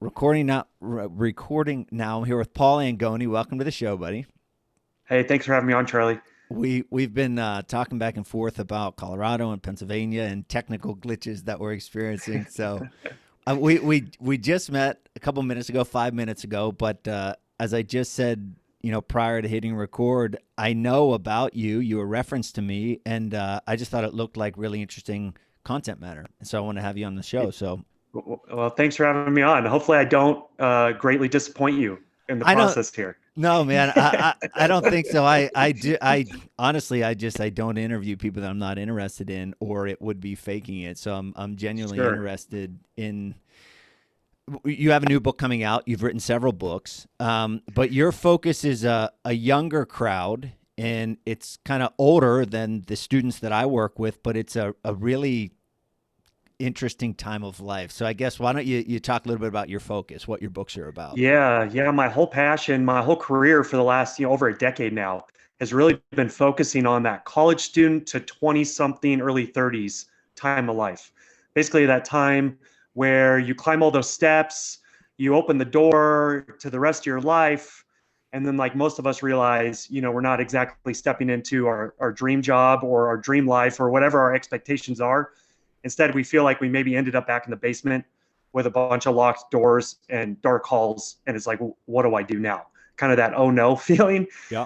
Recording now. I'm here with Paul Angone. Welcome to the show, buddy. Hey, thanks for having me on, Charlie. We've been talking back and forth about Colorado and Pennsylvania and technical glitches that we're experiencing. So we just met a couple minutes ago, 5 minutes ago. But as I just said, prior to hitting record, I know about you. You were referenced to me, and I just thought it looked like really interesting content matter. And so I want to have you on the show. So Well, thanks for having me on. Hopefully, I don't greatly disappoint you in the I don't. process here. No, man, I don't think so. I honestly, I don't interview people that I'm not interested in, or it would be faking it. So I'm genuinely Sure. interested in. You have a new book coming out. You've written several books, but your focus is a younger crowd, and it's kind of older than the students that I work with. But it's a really interesting time of life. So I guess why don't you talk a little bit about your focus, what your books are about? Yeah. My whole passion, my whole career for the last, over a decade now has really been focusing on that college student to 20 something, early 30s time of life. Basically, that time where you climb all those steps, you open the door to the rest of your life. And then, like most of us realize, we're not exactly stepping into our dream job or our dream life or whatever our expectations are. Instead, we feel like we maybe ended up back in the basement with a bunch of locked doors and dark halls. And it's like, what do I do now? Kind of that, oh no feeling. Yeah.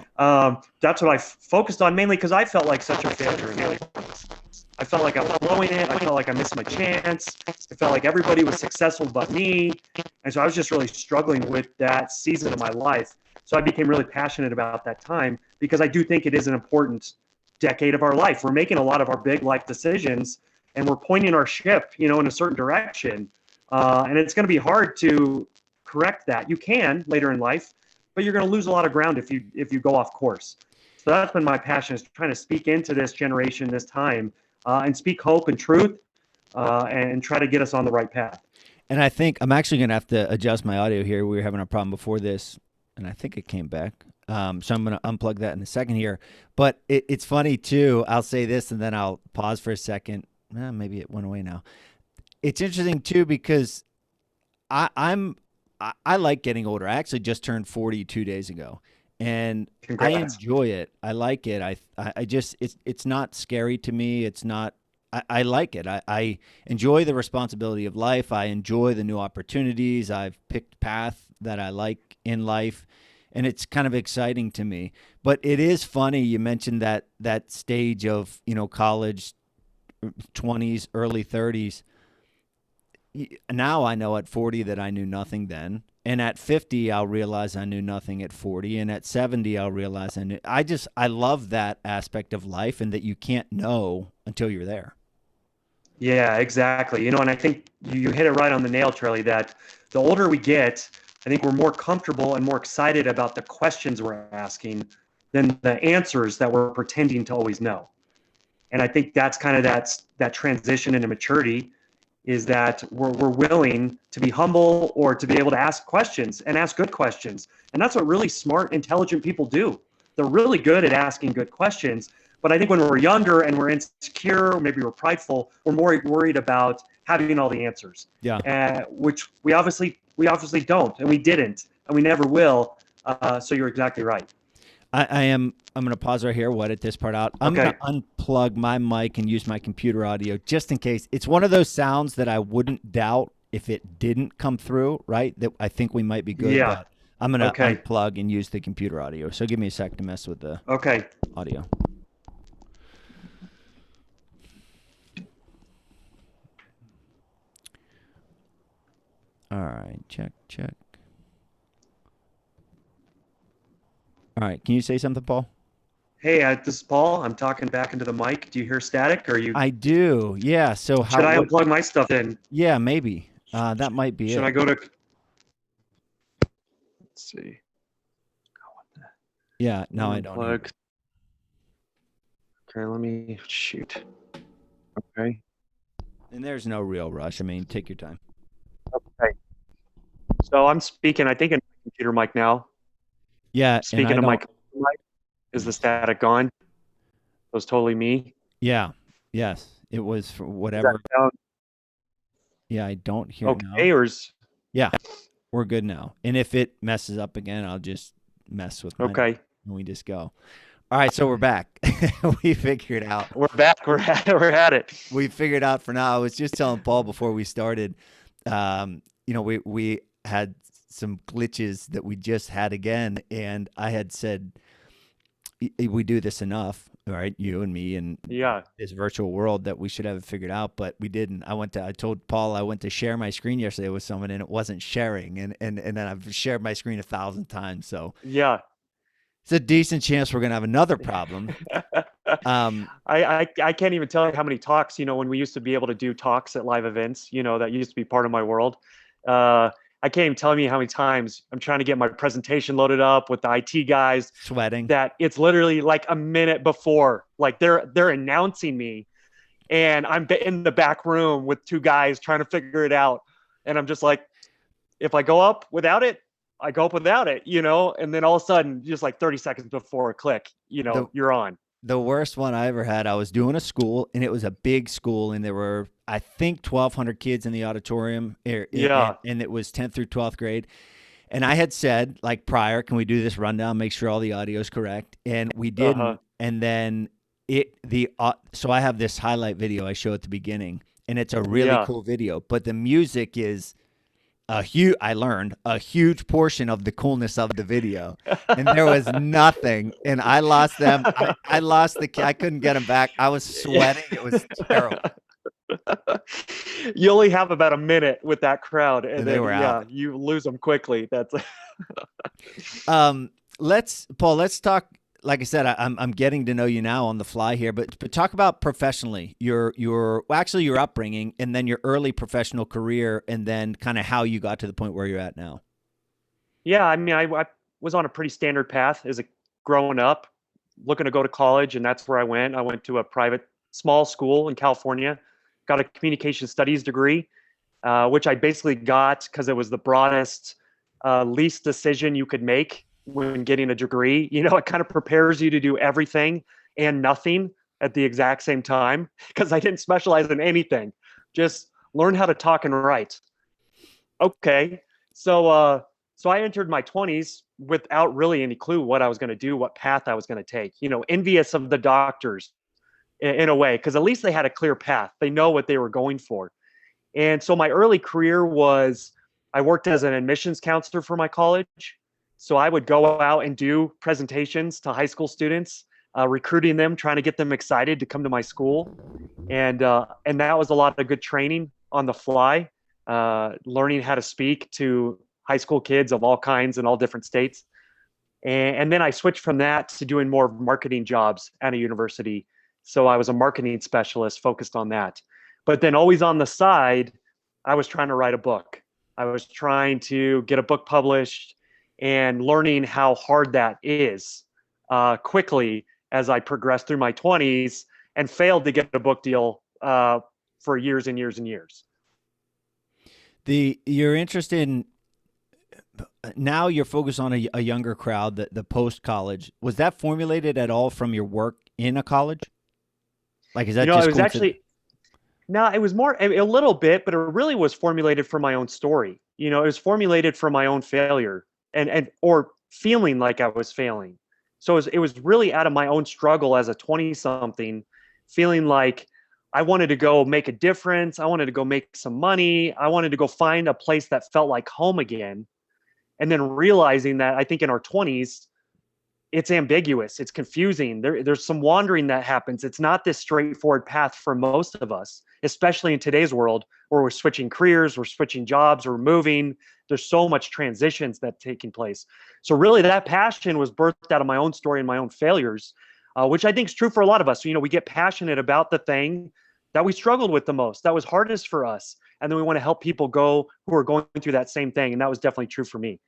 That's what I focused on mainly because I felt like such a failure in life. I felt like I was blowing it. I felt like I missed my chance. I felt like everybody was successful but me. And so I was just really struggling with that season of my life. So I became really passionate about that time because I do think it is an important decade of our life. We're making a lot of our big life decisions and we're pointing our ship, in a certain direction. And it's going to be hard to correct that. You can later in life, but you're going to lose a lot of ground if you go off course. So that's been my passion, is trying to speak into this generation, this time, and speak hope and truth, and try to get us on the right path. And I think I'm actually going to have to adjust my audio here. We were having a problem before this, and I think it came back. So I'm going to unplug that in a second here. But it's funny, too. I'll say this, and then I'll pause for a second. Maybe it went away now. It's interesting, too, because I like getting older. I actually just turned 40 2 days ago. And I Congrats. enjoy it. I like it. I just it's not scary to me. It's not. I like it. I enjoy the responsibility of life. I enjoy the new opportunities. I've picked path that I like in life, and it's kind of exciting to me. But it is funny you mentioned that stage of college, 20s, early 30s. Now I know at 40 that I knew nothing then. And at 50, I'll realize I knew nothing at 40. And at 70, I'll realize I knew. I love that aspect of life and that you can't know until you're there. Yeah, exactly. And I think you hit it right on the nail, Charlie, that the older we get, I think we're more comfortable and more excited about the questions we're asking than the answers that we're pretending to always know. And I think that's kind of that transition into maturity, is that we're willing to be humble or to be able to ask questions and ask good questions. And that's what really smart, intelligent people do. They're really good at asking good questions. But I think when we're younger and we're insecure, or maybe we're prideful, we're more worried about having all the answers, Yeah. which we obviously don't, and we didn't, and we never will. So you're exactly right. I'm going to pause right here. What, at this part out? I'm going Okay. to unplug my mic and use my computer audio just in case. It's one of those sounds that I wouldn't doubt if it didn't come through, right? That I think we might be good, Yeah. but I'm going to Okay. unplug and use the computer audio. So give me a sec to mess with the Okay. audio. All right, check. All right, can you say something, Paul? Hey, this is Paul. I'm talking back into the mic. Do you hear static? Or you? I do. Yeah. So Should how? I What? unplug my stuff in? Yeah, maybe. That might be Should I it. go to? Let's see. Yeah. No, I don't hear Unplug. Okay, let me shoot. Okay. And there's no real rush. I mean, take your time. Okay. So I'm speaking, I think, in my computer mic now. Yeah, and Speaking I to my don't. computer mic. Is the static gone? That was totally me. Yeah. Yes. It was for Does that whatever. sound Yeah, I don't hear it now. okay, or is Yeah. we're good now. And if it messes up again, I'll just mess with mine Okay. and we just go. All right, so we're back. We figured out. We're back. We're at it. We figured out for now. I was just telling Paul before we started. We had some glitches that we just had again, and I had said we do this enough, right? You and me and Yeah. this virtual world that we should have it figured out, but we didn't. I told Paul I went to share my screen yesterday with someone and it wasn't sharing, and then I've shared my screen 1,000 times, so Yeah. it's a decent chance we're gonna have another problem. I can't even tell you how many talks, when we used to be able to do talks at live events, that used to be part of my world. I can't even tell you how many times I'm trying to get my presentation loaded up with the IT guys, Sweating. that it's literally like a minute before, like they're announcing me, and I'm in the back room with two guys trying to figure it out. And I'm just like, if I go up without it, I go up without it, and then all of a sudden, just like 30 seconds before a click, The you're on. the worst one I ever had, I was doing a school, and it was a big school, and there were, I think, 1,200 kids in the auditorium, Yeah. and it was 10th through 12th grade. And I had said, like, prior, can we do this rundown, make sure all the audio is correct? And we Uh-huh. didn't. And then so I have this highlight video I show at the beginning, and it's a really Yeah. cool video, but the music is I learned a huge portion of the coolness of the video, and there was nothing, and I lost them. I lost I couldn't get them back. I was sweating. It was terrible. You only have about a minute with that crowd, and And they then were out. you lose them quickly. That's Let's talk. Like I said, I'm getting to know you now on the fly here, but talk about professionally your actually your upbringing, and then your early professional career, and then kind of how you got to the point where you're at now. Yeah. I mean, I was on a pretty standard path as a growing up, looking to go to college, and that's where I went. I went to a private small school in California, got a communication studies degree, which I basically got because it was the broadest, least decision you could make when getting a degree. It kind of prepares you to do everything and nothing at the exact same time, because I didn't specialize in anything. Just learn how to talk and write. Okay. So I entered my 20s without really any clue what I was going to do, what path I was going to take. Envious of the doctors in a way, because at least they had a clear path. They know what they were going for. And so my early career was, I worked as an admissions counselor for my college. So I would go out and do presentations to high school students, recruiting them, trying to get them excited to come to my school. And that was a lot of good training on the fly, learning how to speak to high school kids of all kinds in all different states. And then I switched from that to doing more marketing jobs at a university. So I was a marketing specialist focused on that. But then always on the side, I was trying to write a book. I was trying to get a book published, and learning how hard that is quickly as I progressed through my 20s, and failed to get a book deal for years and years and years. You're interested in now. You're focused on a younger crowd. The post college, was that formulated at all from your work in a college? Like, is that just It was coincidence? actually, no, it was more a little bit, but it really was formulated from my own story. It was formulated from my own failure, and or feeling like I was failing. So it was really out of my own struggle as a 20 something, feeling like I wanted to go make a difference. I wanted to go make some money. I wanted to go find a place that felt like home again. And then realizing that I think in our 20s, it's ambiguous. It's confusing. There's some wandering that happens. It's not this straightforward path for most of us, especially in today's world where we're switching careers, we're switching jobs, we're moving. There's so much transitions that taking place. So really that passion was birthed out of my own story and my own failures, which I think is true for a lot of us. We get passionate about the thing that we struggled with the most, that was hardest for us. And then we want to help people who are going through that same thing. And that was definitely true for me.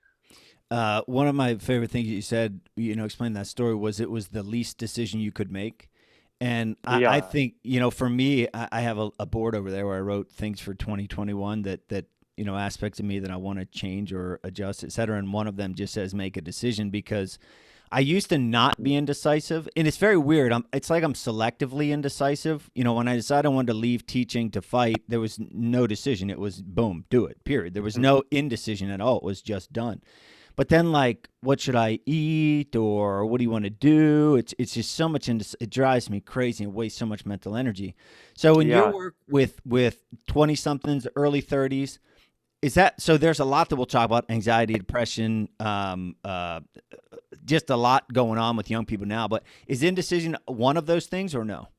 One of my favorite things you said, explain that story, was it was the least decision you could make. And I Yeah. think, for me, I have a board over there where I wrote things for 2021 that aspects of me that I want to change or adjust, et cetera. And one of them just says make a decision, because I used to not be indecisive, and it's very weird. It's like I'm selectively indecisive. You know, when I decided I wanted to leave teaching to fight, there was no decision. It was boom, do it, period. There was no indecision at all. It was just done. But then, like, what should I eat, or what do you want to do? It's just so much. It drives me crazy and wastes so much mental energy. So, in your Yeah. work with 20 somethings, early 30s, is that so? There's a lot that we'll talk about: anxiety, depression, just a lot going on with young people now. But is indecision one of those things, or no?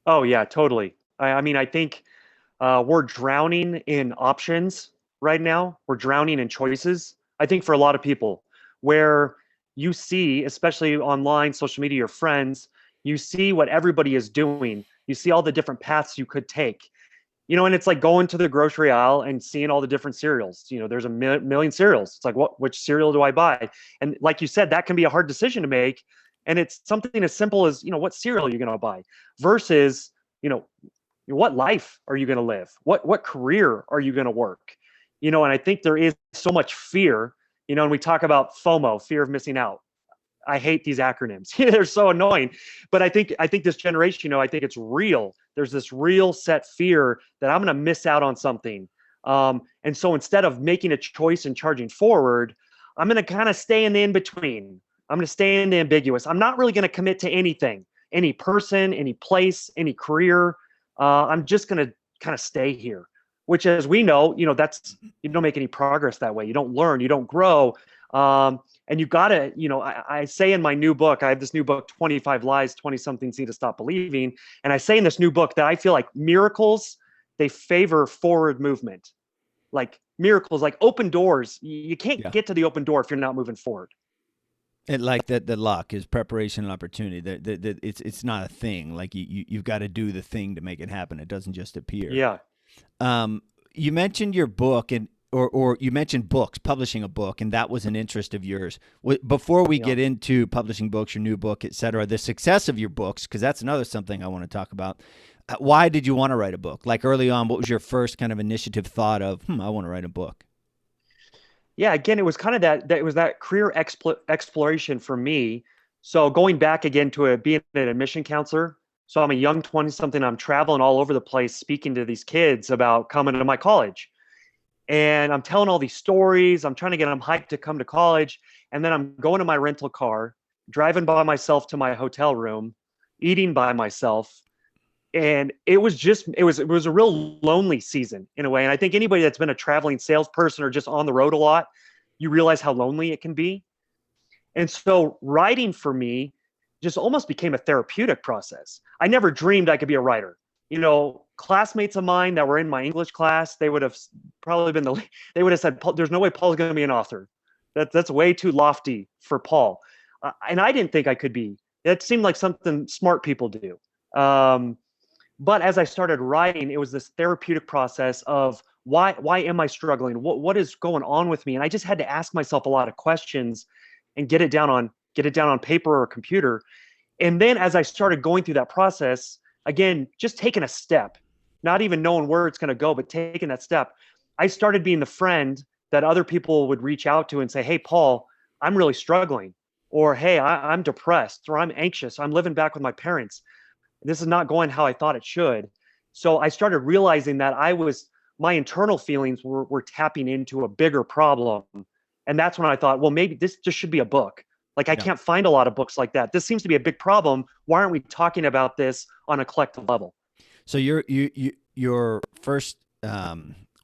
Oh yeah, totally. I mean, I think we're drowning in options right now. We're drowning in choices. I think for a lot of people, where you see, especially online, social media, your friends, you see what everybody is doing. You see all the different paths you could take. And it's like going to the grocery aisle and seeing all the different cereals. There's a million cereals. It's like, which cereal do I buy? And like you said, that can be a hard decision to make. And it's something as simple as, what cereal are you going to buy versus, you know, what life are you going to live? What career are you going to work? And I think there is so much fear, and we talk about FOMO, fear of missing out. I hate these acronyms. They're so annoying. But I think this generation, I think it's real. There's this real set fear that I'm going to miss out on something. And so instead of making a choice and charging forward, I'm going to kind of stay in the in between. I'm going to stay in the ambiguous. I'm not really going to commit to anything, any person, any place, any career. I'm just going to kind of stay here, which, as we know, that's, you don't make any progress that way. You don't learn, you don't grow. And you got to, I say in my new book, I have this new book, 25 Lies 20 Somethings Need to Stop Believing. And I say in this new book that I feel like miracles, they favor forward movement. Like miracles, like open doors. You can't Yeah. get to the open door if you're not moving forward. And like that, the luck is preparation and opportunity. It's not a thing. Like you've got to do the thing to make it happen. It doesn't just appear. Yeah. You mentioned your book or you mentioned books, publishing a book, and that was an interest of yours. Before we Yeah. get into publishing books, your new book, et cetera, the success of your books, because that's another something I want to talk about. Why did you want to write a book? Like early on, what was your first kind of initiative thought of, I want to write a book? Yeah, again, it was kind of that it was that career exploration for me. So going back again to being an admission counselor. So I'm a young 20 something. I'm traveling all over the place, speaking to these kids about coming to my college. And I'm telling all these stories. I'm trying to get them hyped to come to college. And then I'm going to my rental car, driving by myself to my hotel room, eating by myself. And it was a real lonely season in a way. And I think anybody that's been a traveling salesperson or just on the road a lot, you realize how lonely it can be. And so writing for me just almost became a therapeutic process. I never dreamed I could be a writer. Classmates of mine that were in my English class, they would have probably they would have said, there's no way Paul's going to be an author. That's way too lofty for Paul. And I didn't think I could be. It seemed like something smart people do. But as I started writing, it was this therapeutic process of why am I struggling? What is going on with me? And I just had to ask myself a lot of questions and get it down on paper or computer. And then as I started going through that process, again, just taking a step, not even knowing where it's going to go, but taking that step, I started being the friend that other people would reach out to and say, hey, Paul, I'm really struggling. Or, hey, I'm depressed, or I'm anxious. I'm living back with my parents. This is not going how I thought it should. So I started realizing that my internal feelings were tapping into a bigger problem. And that's when I thought, well, maybe this just should be a book. Like I can't find a lot of books like that. This seems to be a big problem. Why aren't we talking about this on a collective level? So your first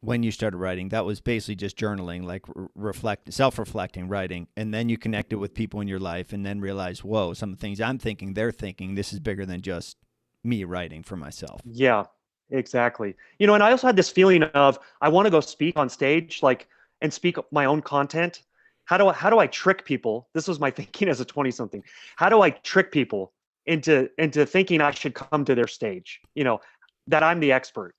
when you started writing, that was basically just journaling, like self-reflecting writing, and then you connected with people in your life, and then realized, whoa, some of the things I'm thinking, they're thinking. This is bigger than just me writing for myself. Yeah, exactly. And I also had this feeling of I want to go speak on stage, like, and speak my own content. How do I trick people? This was my thinking as a 20 something. How do I trick people into thinking I should come to their stage? That I'm the expert.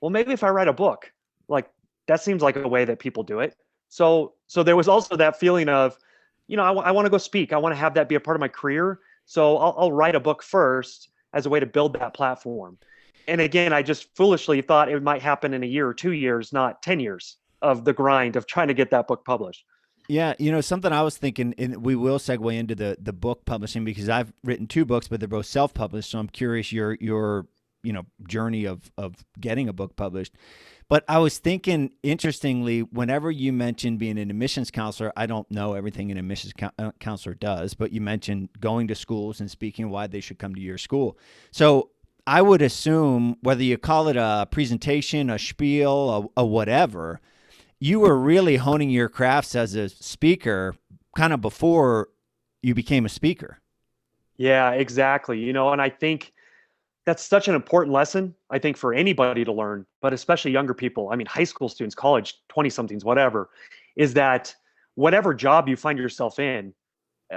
Well, maybe if I write a book, like that seems like a way that people do it. So there was also that feeling of, I want to go speak. I want to have that be a part of my career. So I'll write a book first as a way to build that platform. And again, I just foolishly thought it might happen in a year or 2 years, not 10 years of the grind of trying to get that book published. Yeah, something I was thinking, and we will segue into the book publishing because I've written two books, but they're both self-published. So I'm curious your journey of getting a book published. But I was thinking, interestingly, whenever you mentioned being an admissions counselor, I don't know everything an admissions counselor does, but you mentioned going to schools and speaking why they should come to your school. So I would assume whether you call it a presentation, a spiel, a whatever, you were really honing your crafts as a speaker kind of before you became a speaker. Yeah, exactly. And I think that's such an important lesson, I think, for anybody to learn, but especially younger people. I mean, high school students, college, 20 somethings, whatever, is that whatever job you find yourself in,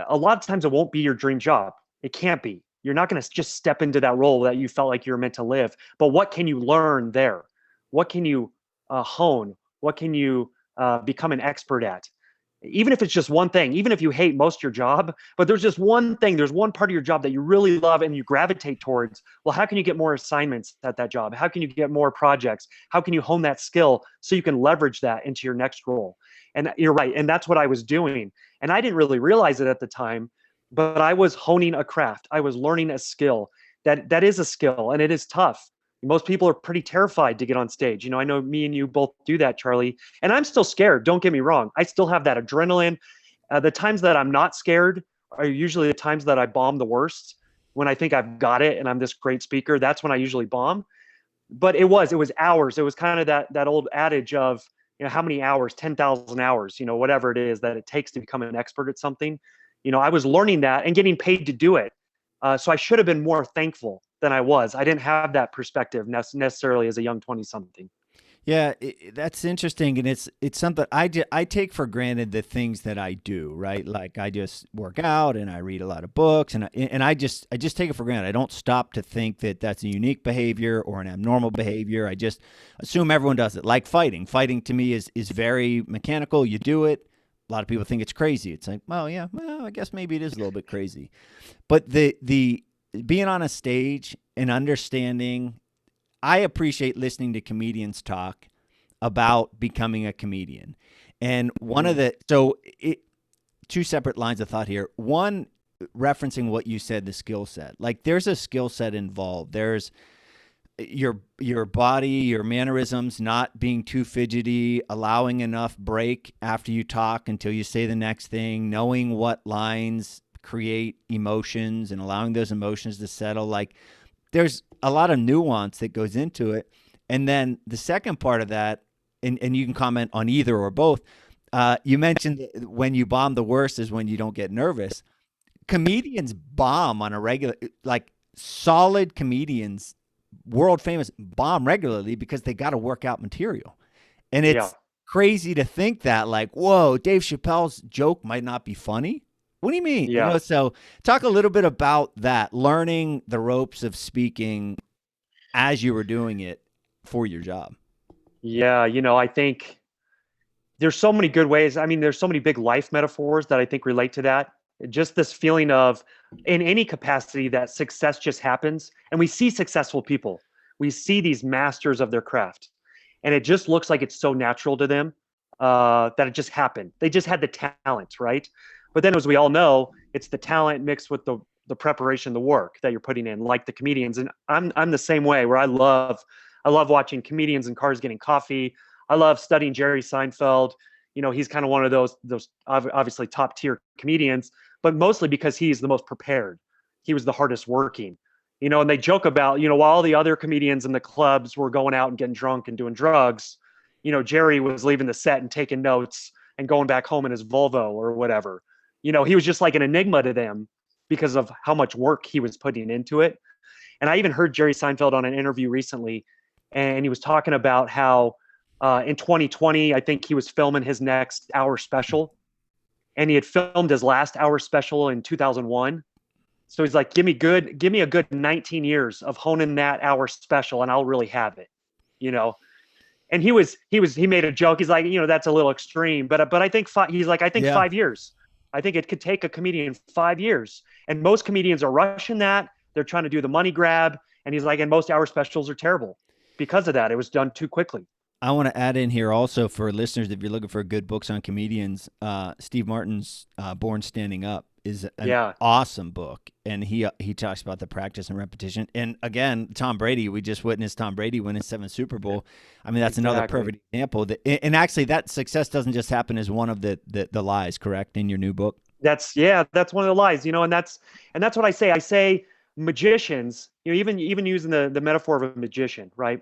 a lot of times it won't be your dream job. It can't be. You're not going to just step into that role that you felt like you were meant to live. But what can you learn there? What can you hone? What can you become an expert at? Even if it's just one thing, even if you hate most of your job, but there's just one thing, there's one part of your job that you really love and you gravitate towards. Well, how can you get more assignments at that job? How can you get more projects? How can you hone that skill so you can leverage that into your next role? And you're right. And that's what I was doing. And I didn't really realize it at the time, but I was honing a craft. I was learning a skill that is a skill, and it is tough. Most people are pretty terrified to get on stage. I know me and you both do that, Charlie. And I'm still scared. Don't get me wrong. I still have that adrenaline. The times that I'm not scared are usually the times that I bomb the worst. When I think I've got it and I'm this great speaker, that's when I usually bomb. But it was hours. It was kind of that old adage of, how many hours, 10,000 hours, whatever it is that it takes to become an expert at something. I was learning that and getting paid to do it. So I should have been more thankful than I was. I didn't have that perspective necessarily as a young 20 something. Yeah, that's interesting, and it's something I take for granted the things that I do, right? Like I just work out and I read a lot of books, and I just take it for granted. I don't stop to think that that's a unique behavior or an abnormal behavior. I just assume everyone does it. Like fighting. Fighting to me is very mechanical. You do it. A lot of people think it's crazy. It's like, well, yeah, well, I guess maybe it is a little bit crazy. But the being on a stage and understanding, I appreciate listening to comedians talk about becoming a comedian. And one of the two separate lines of thought here. One, referencing what you said, the skill set. Like there's a skill set involved. There's your body, your mannerisms, not being too fidgety, allowing enough break after you talk until you say the next thing, knowing what lines create emotions and allowing those emotions to settle. Like there's a lot of nuance that goes into it. And then the second part of that, and you can comment on either or both, you mentioned that when you bomb the worst is when you don't get nervous. Comedians bomb on a regular, like solid comedians, world famous, bomb regularly because they got to work out material. And Yeah. it's crazy to think that, like, whoa, Dave Chappelle's joke might not be funny. What do you mean? Yeah. So talk a little bit about that, learning the ropes of speaking as you were doing it for your job. Yeah. I think there's so many good ways. I mean, there's so many big life metaphors that I think relate to that. Just this feeling of, in any capacity, that success just happens. And we see successful people. We see these masters of their craft. And it just looks like it's so natural to them that it just happened. They just had the talent, right? But then, as we all know, it's the talent mixed with the preparation, the work that you're putting in, like the comedians. And I'm the same way, where I love watching comedians in cars getting coffee. I love studying Jerry Seinfeld. He's kind of one of those obviously top tier comedians, but mostly because he's the most prepared. He was the hardest working. And they joke about, while all the other comedians in the clubs were going out and getting drunk and doing drugs, Jerry was leaving the set and taking notes and going back home in his Volvo or whatever. He was just like an enigma to them because of how much work he was putting into it. And I even heard Jerry Seinfeld on an interview recently, and he was talking about how in 2020, I think he was filming his next hour special, and he had filmed his last hour special in 2001. So he's like, give me a good 19 years of honing that hour special, and I'll really have it, you know. And he made a joke. He's like, that's a little extreme, but I think he's like, I think Yeah. 5 years. I think it could take a comedian 5 years, and most comedians are rushing that. They're trying to do the money grab, and he's like, and most hour specials are terrible because of that. It was done too quickly. I want to add in here also for listeners, if you're looking for good books on comedians, Steve Martin's Born Standing Up is an Yeah, awesome book, and he talks about the practice and repetition. And again, Tom Brady, we just witnessed Tom Brady win his seventh Super Bowl. I mean, that's another exactly. perfect example. And actually, that success doesn't just happen as one of the lies, correct, in your new book. That's one of the lies, and that's what I say. I say magicians, even using the metaphor of a magician, right?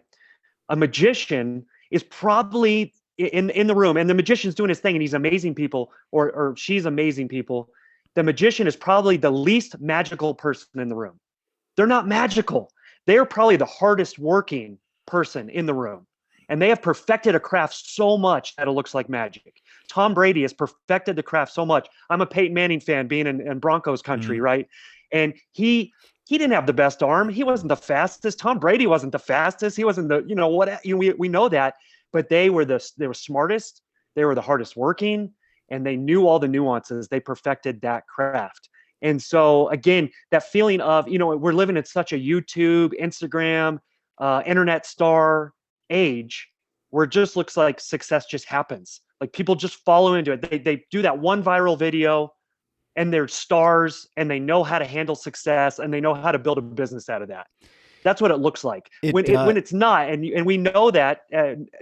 A magician is probably in the room, and the magician's doing his thing, and he's amazing people, or she's amazing people. The magician is probably the least magical person in the room. They're not magical. They are probably the hardest working person in the room. And they have perfected a craft so much that it looks like magic. Tom Brady has perfected the craft so much. I'm a Peyton Manning fan, being in Broncos country, Mm-hmm. right? And he didn't have the best arm. He wasn't the fastest. Tom Brady wasn't the fastest. He wasn't we know that, but they were smartest. They were the hardest working, and they knew all the nuances. They perfected that craft. And so again, that feeling of, we're living in such a YouTube, Instagram, internet star age where it just looks like success just happens. Like people just follow into it. They do that one viral video and they're stars and they know how to handle success and they know how to build a business out of that. That's what it looks like It when it's not. And we know that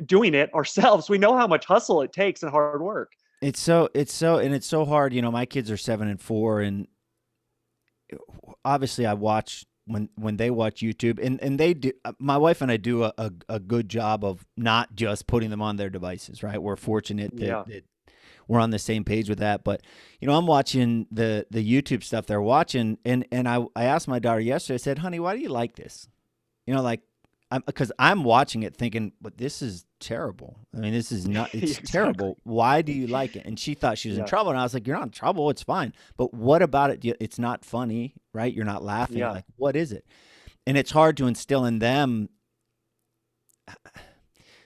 doing it ourselves, we know how much hustle it takes and hard work. it's so hard. My kids are 7 and 4, and obviously I watch when they watch YouTube, and they do. My wife and I do a good job of not just putting them on their devices. Right, we're fortunate Yeah. that we're on the same page with that. But I'm watching the YouTube stuff they're watching, and I asked my daughter yesterday. I said, "Honey, why do you like this?" Like, because I'm watching it thinking, but this is terrible. I mean, this is not, it's Exactly. terrible. Why do you like it? And she thought she was in Yeah. trouble. And I was like, you're not in trouble. It's fine. But what about it? It's not funny, right? You're not laughing. Yeah. Like, what is it? And it's hard to instill in them.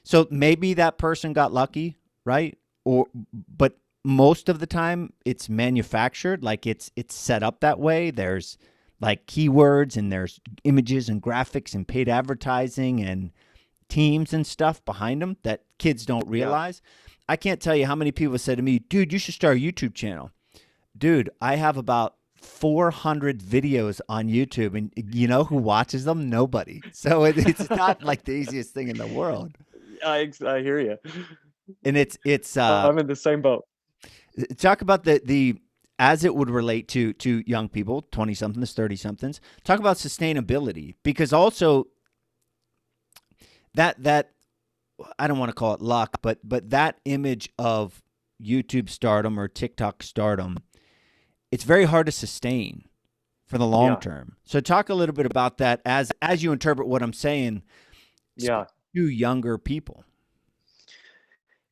So maybe that person got lucky, right? But most of the time it's manufactured, like it's set up that way. There's like keywords and there's images and graphics and paid advertising and teams and stuff behind them that kids don't Yeah. realize. I can't tell you how many people said to me, "Dude, you should start a YouTube channel." Dude, I have about 400 videos on YouTube, and you know who watches them? Nobody. So it's not like the easiest thing in the world. I hear you. And it's I'm in the same boat. talk about the as it would relate to young people, 20 somethings, 30 somethings. Talk about sustainability, because also that I don't want to call it luck, but that image of YouTube stardom or TikTok stardom, it's very hard to sustain for the long Yeah. term. So talk a little bit about that as you interpret what I'm saying Yeah. to younger people.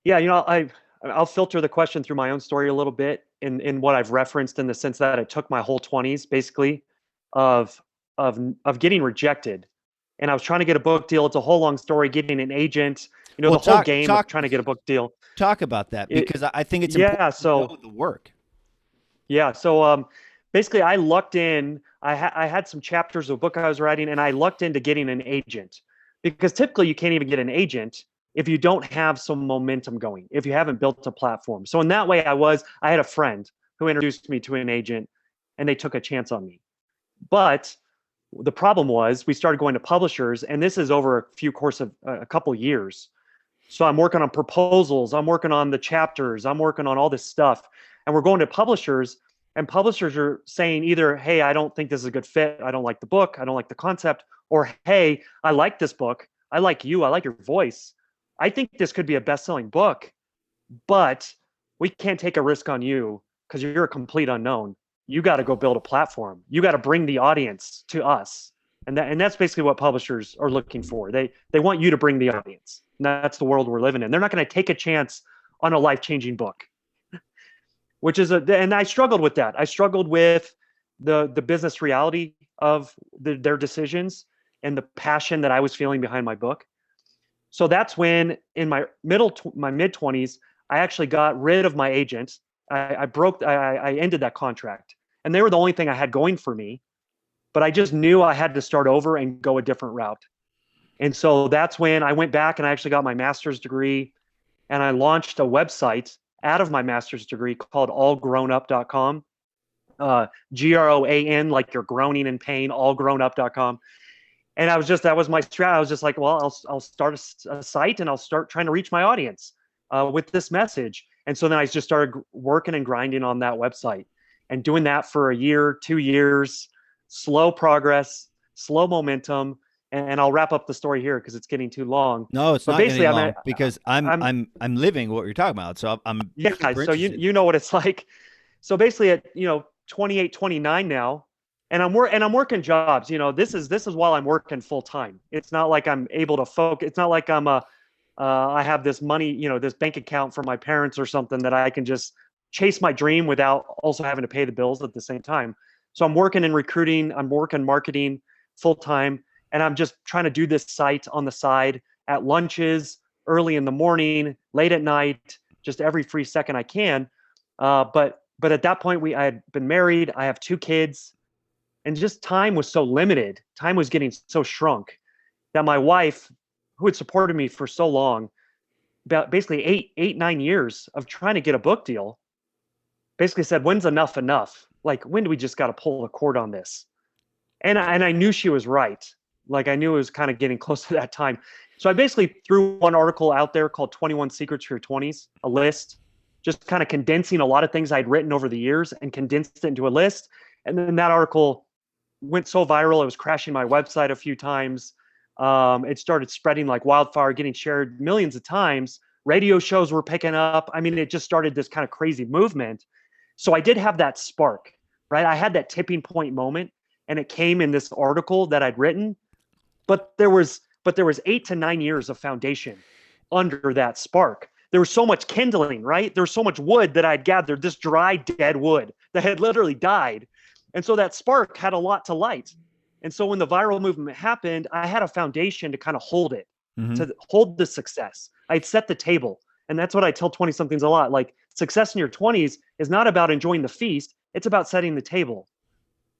Yeah. I'll filter the question through my own story a little bit in what I've referenced, in the sense that it took my whole 20s basically of of getting rejected. And I was trying to get a book deal. It's a whole long story, getting an agent, Well, the whole game of trying to get a book deal. talk about that, It, because I think it's important yeah. to know So the work. Yeah. So basically, I lucked in. I had some chapters of a book I was writing, and I lucked into getting an agent, because typically you can't even get an agent if you don't have some momentum going, if you haven't built a platform. So in that way, I had a friend who introduced me to an agent, and they took a chance on me. But the problem was we started going to publishers, and this is over a couple years. So I'm working on proposals, I'm working on the chapters, I'm working on all this stuff. And we're going to publishers, and publishers are saying either, "Hey, I don't think this is a good fit. I don't like the book. I don't like the concept." Or, "Hey, I like this book. I like you. I like your voice. I think this could be a best-selling book, but we can't take a risk on you because you're a complete unknown. You got to go build a platform. You got to bring the audience to us." And that's basically what publishers are looking for. They want you to bring the audience. And that's the world we're living in. They're not going to take a chance on a life-changing book, and I struggled with that. I struggled with the business reality of their decisions and the passion that I was feeling behind my book. So that's when, in my mid 20s, I actually got rid of my agent. I ended that contract, and they were the only thing I had going for me. But I just knew I had to start over and go a different route. And so that's when I went back and I actually got my master's degree, and I launched a website out of my master's degree called allgrownup.com. GROAN, like you're groaning in pain, allgrownup.com. And that was my strat. I was just like, well, I'll start a site and I'll start trying to reach my audience with this message. And so then I just started working and grinding on that website and doing that for a year, 2 years, slow progress, slow momentum. And I'll wrap up the story here because it's getting too long. No, it's But not basically, getting long because I'm I'm living what you're talking about. So I'm yeah. super So interested. you know what it's like. So basically, at 28, 29 now, and I'm working jobs. This is while I'm working full time. It's not like I'm able to focus. It's not like I have this money, this bank account from my parents or something that I can just chase my dream without also having to pay the bills at the same time. So I'm working in recruiting, I'm working marketing full time, and I'm just trying to do this site on the side at lunches, early in the morning, late at night, just every free second I can. But at that point, I had been married, I have 2 kids, and just time was so limited. Time was getting so shrunk that my wife, who had supported me for so long, about basically 9 years of trying to get a book deal, basically said, "When's enough enough? Like, when do we just got to pull the cord on this?" And I knew she was right. Like, I knew it was kind of getting close to that time. So I basically threw one article out there called 21 Secrets for Your 20s, a list, just kind of condensing a lot of things I'd written over the years and condensed it into a list. And then that article went so viral, it was crashing my website a few times. It started spreading like wildfire, getting shared millions of times. Radio shows were picking up. I mean, it just started this kind of crazy movement. So I did have that spark, right? I had that tipping point moment, and it came in this article that I'd written. But there was 8 to 9 years of foundation under that spark. There was so much kindling, right? There was so much wood that I'd gathered, this dry, dead wood that had literally died. And so that spark had a lot to light. And so when the viral movement happened, I had a foundation to kind of hold it, Hmm. to hold the success. I'd set the table. And that's what I tell 20 somethings a lot. Like, success in your 20s is not about enjoying the feast, it's about setting the table.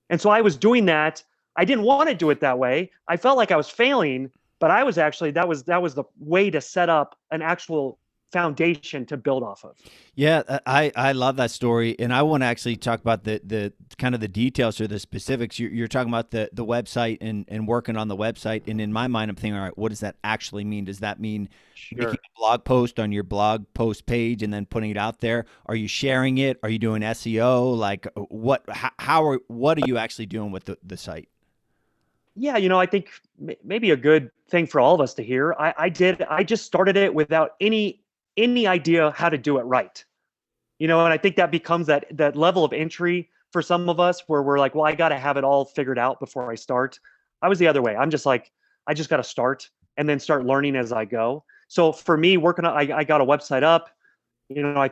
And so I was doing that. I didn't want to do it that way. I felt like I was failing, but I was actually, that was the way to set up an actual foundation to build off of. Yeah, I love that story, and I want to actually talk about the kind of the details or the specifics. You're talking about the website and working on the website, and in my mind, I'm thinking, all right, what does that actually mean? Does that mean making Sure. a blog post on your blog post page and then putting it out there? Are you sharing it? Are you doing SEO? Like, what are you actually doing with the site? Yeah, I think maybe a good thing for all of us to hear. I just started it without any idea how to do it right. And I think that becomes that level of entry for some of us where we're like, well, I got to have it all figured out before I start. I was the other way. I'm just like, I just got to start and then start learning as I go. So for me, I got a website up. I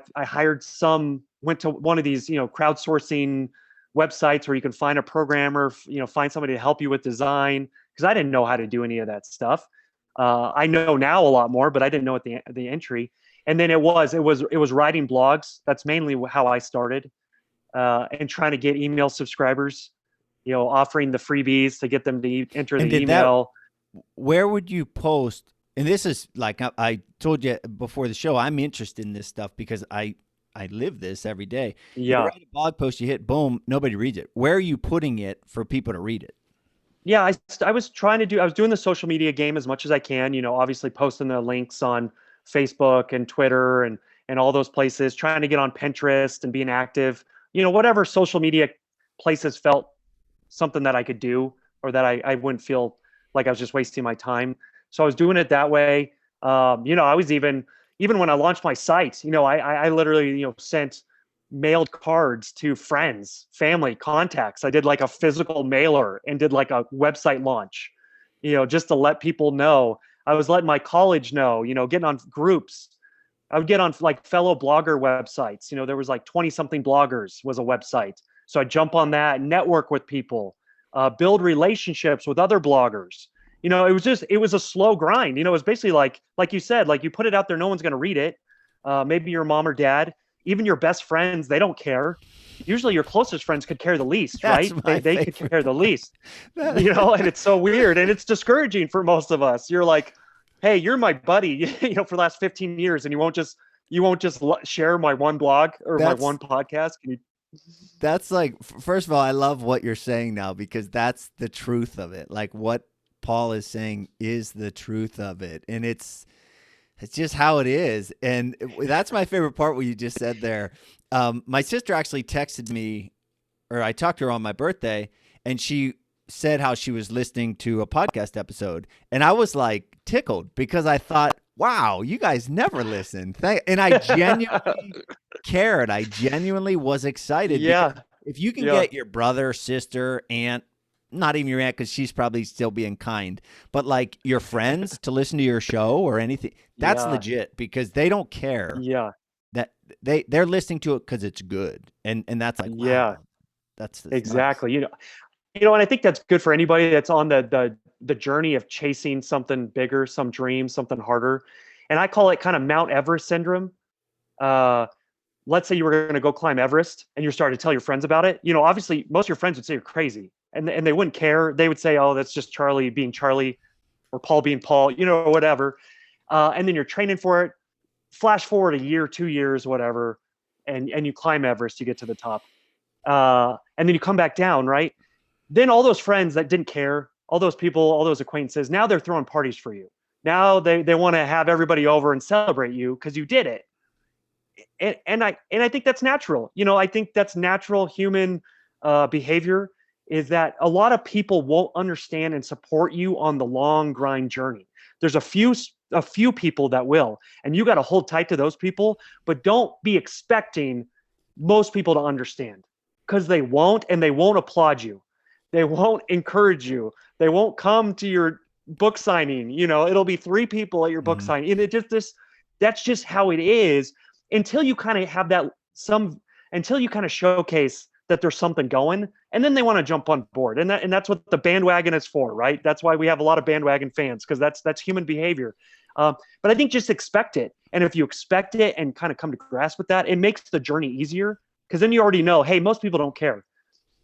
went to one of these, crowdsourcing websites where you can find a programmer, find somebody to help you with design, because I didn't know how to do any of that stuff. I know now a lot more, but I didn't know at the entry. And then it was writing blogs. That's mainly how I started, and trying to get email subscribers, offering the freebies to get them to enter And the did that? email. Where would you post? And this is like I told you before the show, I'm interested in this stuff because I live this every day. You Yeah. write a blog post, you hit boom, nobody reads it. Where are you putting it for people to read it? Yeah, I was doing the social media game as much as I can, obviously posting the links on Facebook and Twitter and all those places, trying to get on Pinterest and being active, whatever social media places felt something that I could do, or that I wouldn't feel like I was just wasting my time. So I was doing it that way. I was even when I launched my site, I literally, sent mailed cards to friends, family, contacts. I did like a physical mailer and did like a website launch, just to let people know. I was letting my college know, getting on groups. I would get on like fellow blogger websites. There was like 20 something bloggers was a website. So I jump on that, network with people, build relationships with other bloggers. It was a slow grind. It was basically like you said, like you put it out there, no one's going to read it. Maybe your mom or dad, even your best friends, they don't care. usually your closest friends could care the least, That's right? my They could favorite. care the least, and it's so weird and it's discouraging for most of us. You're like, hey, you're my buddy, for the last 15 years, and you won't just share my one blog or my That's one podcast. that's like, first of all, I love what you're saying now, because that's the truth of it. Like, what Paul is saying is the truth of it, and it's just how it is. And that's my favorite part, what you just said there. My sister actually texted me, or I talked to her on my birthday, and she said how she was listening to a podcast episode, and I was like tickled, because I thought, wow, you guys never listen. And I genuinely cared. I genuinely was excited, because Yeah, if you can yeah, get your brother, sister, aunt, not even your aunt, because she's probably still being kind, but like your friends to listen to your show or anything, that's yeah, legit, because they don't care yeah, that they're listening to it because it's good. And that's like, yeah, wow, that's nice. exactly. And I think that's good for anybody that's on the journey of chasing something bigger, some dream, something harder. And I call it kind of Mount Everest syndrome. Uh, let's say you were going to go climb Everest and you're starting to tell your friends about it. Obviously most of your friends would say you're crazy, and they wouldn't care. They would say, oh, that's just Charlie being Charlie, or Paul being Paul, whatever. And then you're training for it. Flash forward a year, 2 years, whatever, and you climb Everest, you get to the top. And then you come back down, right? Then all those friends that didn't care, all those people, all those acquaintances, now they're throwing parties for you. Now they want to have everybody over and celebrate you because you did it. And I think that's natural. I think that's natural human behavior, is that a lot of people won't understand and support you on the long grind journey. There's a few people that will, and you got to hold tight to those people, but don't be expecting most people to understand, because they won't, and they won't applaud you. They won't encourage you. They won't come to your book signing. It'll be 3 people at your book Mhm. signing. And that's just how it is, until you kind of have until you kind of showcase that there's something going, and then they want to jump on board. And that's what the bandwagon is for, right? That's why we have a lot of bandwagon fans, because that's human behavior. But I think just expect it. And if you expect it and kind of come to grasp with that, it makes the journey easier, because then you already know, hey, most people don't care.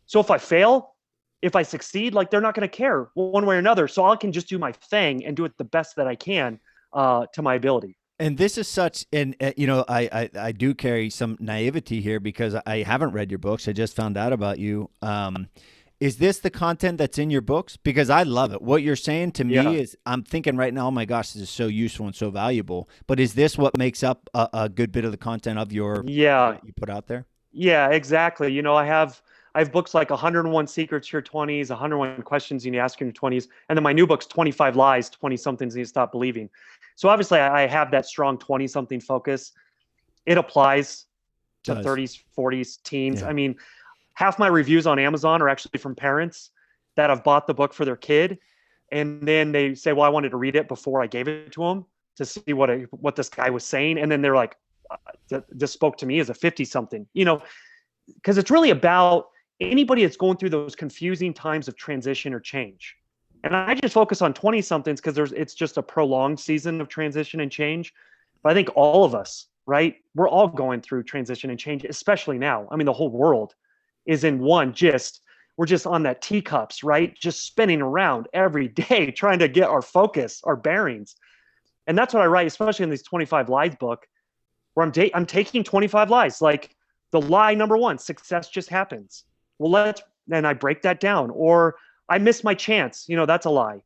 So if I fail, if I succeed, like, they're not going to care one way or another. So I can just do my thing and do it the best that I can, to my ability. And this is such, and I do carry some naivety here, because I haven't read your books. I just found out about you. Is this the content that's in your books? Because I love it. What you're saying to Yeah. me is, I'm thinking right now, oh my gosh, this is so useful and so valuable. But is this what makes up a good bit of the content of your Yeah. that you put out there? Yeah, exactly. I have books like 101 Secrets to Your 20s, 101 Questions You Need to Ask in Your 20s, and then my new book's 25 Lies 20 somethings Need to Stop Believing. So obviously I have that strong 20 something focus. It applies to Does 30s, 40s, teens. yeah. I mean, half my reviews on Amazon are actually from parents that have bought the book for their kid, and then they say, "Well, I wanted to read it before I gave it to them to see what this guy was saying," and then they're like, "This spoke to me as a 50 something," because it's really about anybody that's going through those confusing times of transition or change. And I just focus on 20 somethings because it's just a prolonged season of transition and change. But I think all of us, right? We're all going through transition and change, especially now. I mean, the whole world is in we're just on that teacups, right? Just spinning around every day, trying to get our focus, our bearings. And that's what I write, especially in these 25 lies book, where I'm taking 25 lies. Like, the lie number one, success just happens. Well, and I break that down. Or I missed my chance. That's a lie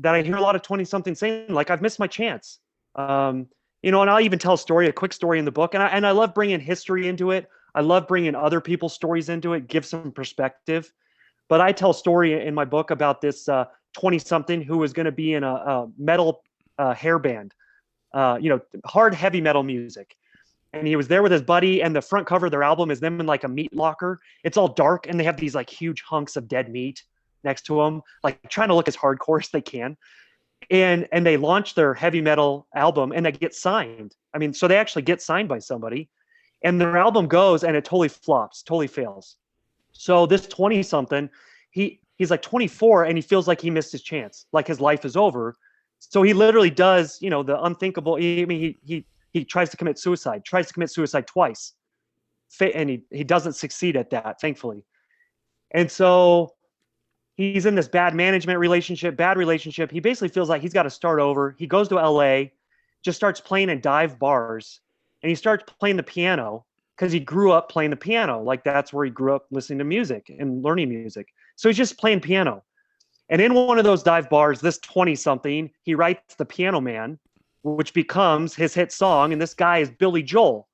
that I hear a lot of 20 something saying, like, I've missed my chance. And I'll even tell a quick story in the book. And I love bringing history into it. I love bringing other people's stories into it, give some perspective. But I tell a story in my book about this 20 something who was going to be in a metal hair band, hard, heavy metal music. And he was there with his buddy, and the front cover of their album is them in like a meat locker. It's all dark, and they have these like huge hunks of dead meat next to them, like trying to look as hardcore as they can. And they launch their heavy metal album, and they get signed. I mean, so they actually get signed by somebody, and their album goes, and it totally flops, totally fails. So this 20 something, he's like 24, and he feels like he missed his chance, like his life is over. So he literally does, the unthinkable. He tries to commit suicide twice. and he doesn't succeed at that, thankfully. And so he's in this bad relationship. He basically feels like he's got to start over. He goes to LA, just starts playing in dive bars, and he starts playing the piano because he grew up playing the piano. Like that's where he grew up listening to music and learning music. So he's just playing piano. And in one of those dive bars, this 20 something, he writes The Piano Man, which becomes his hit song. And this guy is Billy Joel.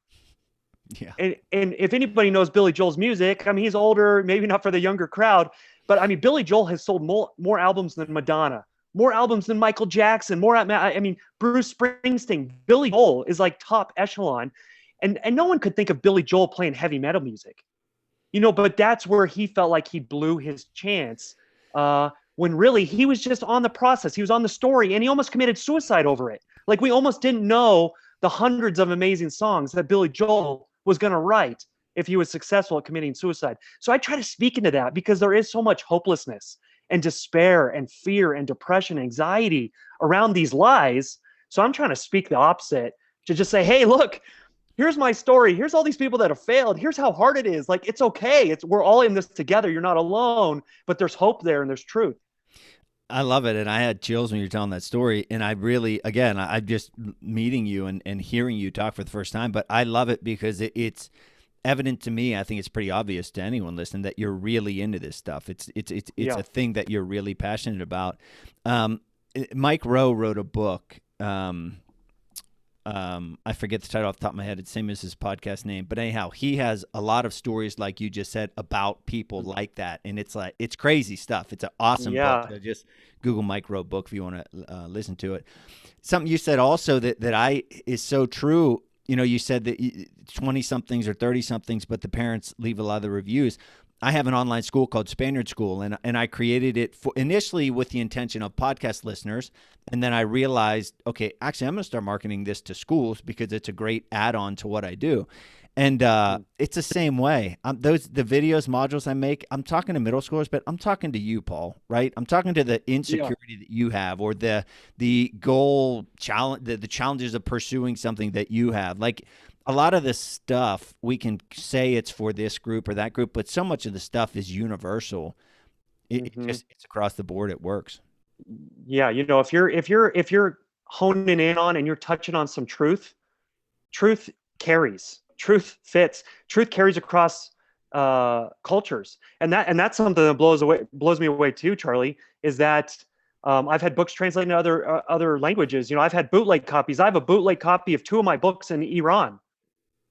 Yeah. And if anybody knows Billy Joel's music, I mean, he's older, maybe not for the younger crowd, but I mean, Billy Joel has sold more albums than Madonna, more albums than Michael Jackson, I mean, Bruce Springsteen. Billy Joel is like top echelon. And no one could think of Billy Joel playing heavy metal music, but that's where he felt like he blew his chance. When really he was just on the process. He was on the story, and he almost committed suicide over it. Like we almost didn't know the hundreds of amazing songs that Billy Joel was going to write if he was successful at committing suicide. So I try to speak into that because there is so much hopelessness and despair and fear and depression, anxiety around these lies. So I'm trying to speak the opposite, to just say, hey, look, here's my story. Here's all these people that have failed. Here's how hard it is. Like, it's okay. We're all in this together. You're not alone, but there's hope there and there's truth. I love it. And I had chills when you're telling that story. And I really, again, I'm just meeting you and hearing you talk for the first time, but I love it because it's evident to me. I think it's pretty obvious to anyone listening that you're really into this stuff. It's a thing that you're really passionate about. Mike Rowe wrote a book. I forget the title off the top of my head. It's the same as his podcast name. But anyhow, he has a lot of stories, like you just said, about people like that. And it's crazy stuff. It's an awesome book. So just Google Mike Rowe book if you want to listen to it. Something you said also that is so true. You said that 20-somethings or 30-somethings, but the parents leave a lot of the reviews. I have an online school called Spaniard School, and I created it initially with the intention of podcast listeners. And then I realized, okay, actually, I'm going to start marketing this to schools because it's a great add-on to what I do. And it's the same way. The videos, modules I make, I'm talking to middle schoolers, but I'm talking to you, Paul, right? I'm talking to the insecurity that you have, or the goal challenge, the challenges of pursuing something that you have. Like, a lot of this stuff, we can say it's for this group or that group, but so much of the stuff is universal. It's across the board. It works. Yeah. If you're honing in on and you're touching on some truth carries, truth fits, truth carries across cultures. And that's something that blows me away too, Charlie, is that I've had books translated into other languages. I've had bootleg copies. I have a bootleg copy of 2 of my books in Iran.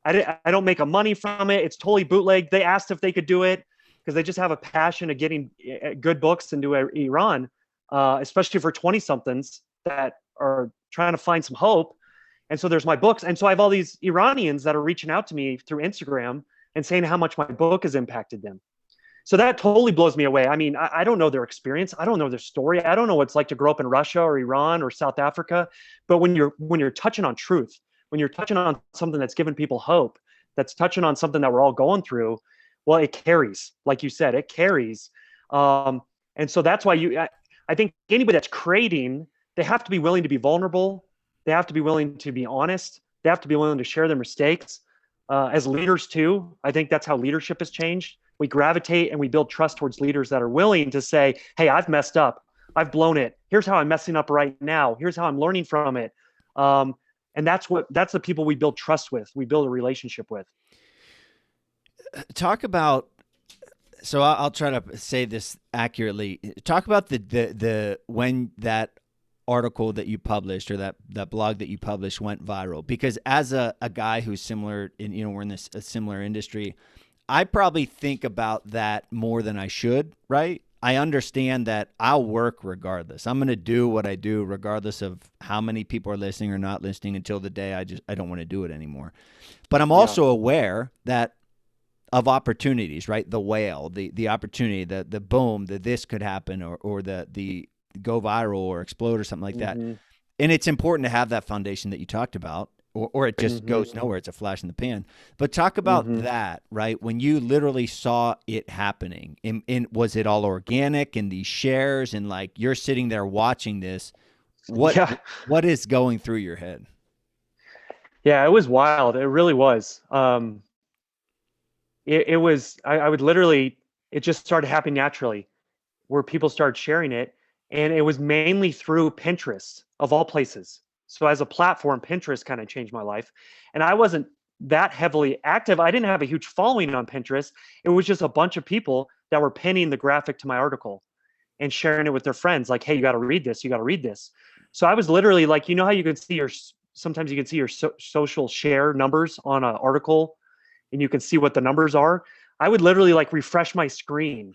I don't make a money from it. It's totally bootleg. They asked if they could do it because they just have a passion of getting good books into Iran, especially for 20-somethings that are trying to find some hope. And so there's my books. And so I have all these Iranians that are reaching out to me through Instagram and saying how much my book has impacted them. So that totally blows me away. I mean, I don't know their experience. I don't know their story. I don't know what it's like to grow up in Russia or Iran or South Africa. But when you're touching on truth, when you're touching on something that's giving people hope, that's touching on something that we're all going through, well, it carries. Like you said, it carries. And so that's why I think anybody that's creating, they have to be willing to be vulnerable. They have to be willing to be honest. They have to be willing to share their mistakes. As leaders too, I think that's how leadership has changed. We gravitate and we build trust towards leaders that are willing to say, hey, I've messed up. I've blown it. Here's how I'm messing up right now. Here's how I'm learning from it. And that's the people we build trust with. We build a relationship with. Talk about, so I'll try to say this accurately. Talk about the when that article that you published or that blog that you published went viral, because as a guy who's similar in, we're in a similar industry, I probably think about that more than I should, right? I understand that I'll work regardless. I'm going to do what I do regardless of how many people are listening or not listening until the day I don't want to do it anymore. But I'm also aware that of opportunities, right? The whale, the opportunity, the boom, that this could happen or the go viral or explode or something like that. And it's important to have that foundation that you talked about, or it just goes nowhere. It's a flash in the pan. But talk about that, right? When you literally saw it happening, was it all organic in these shares, and like you're sitting there watching this? What is going through your head? Yeah, it was wild. It really was. it was, I would literally, it just started happening naturally where people started sharing it. And it was mainly through Pinterest, of all places. So as a platform, Pinterest kind of changed my life. And I wasn't that heavily active. I didn't have a huge following on Pinterest. It was just a bunch of people that were pinning the graphic to my article and sharing it with their friends, like, hey, you got to read this, you got to read this. So I was literally like, you know how you can see your, sometimes you can see your social share numbers on an article and you can see what the numbers are. I would literally like refresh my screen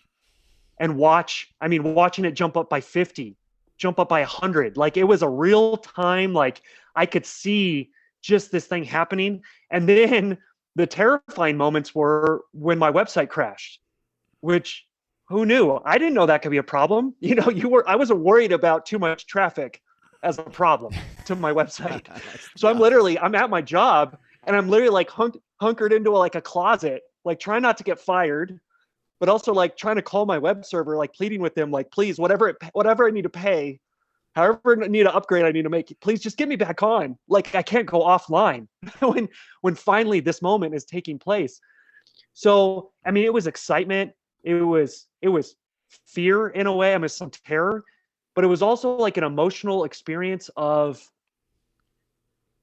and watch, I mean, watching it jump up by 50, jump up by 100. Like it was a real time, like I could see just this thing happening. And then the terrifying moments were when my website crashed, which who knew? I didn't know that could be a problem. You know, I wasn't worried about too much traffic as a problem to my website. So I'm at my job and I'm literally like hunkered into like a closet, like trying not to get fired, but also like trying to call my web server, like pleading with them, like, please, whatever I need to pay, however I need to upgrade, I need to make it, please just get me back on. Like I can't go offline when finally this moment is taking place. So, I mean, it was excitement. It was fear in a way. I mean, some terror, but it was also like an emotional experience of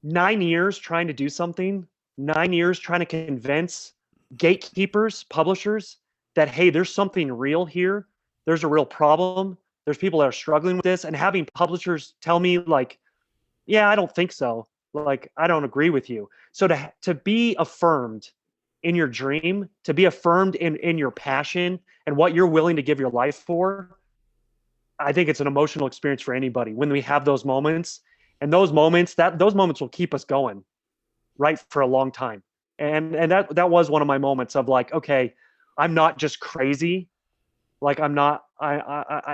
9 years trying to do something, 9 years trying to convince gatekeepers, publishers that, hey, there's something real here. There's a real problem. There's people that are struggling with this, and having publishers tell me like, yeah, I don't think so. Like, I don't agree with you. So to be affirmed in your dream, to be affirmed in your passion and what you're willing to give your life for, I think it's an emotional experience for anybody when we have those moments. And those moments will keep us going, right, for a long time. And that was one of my moments of like, okay, I'm not just crazy. Like I'm not,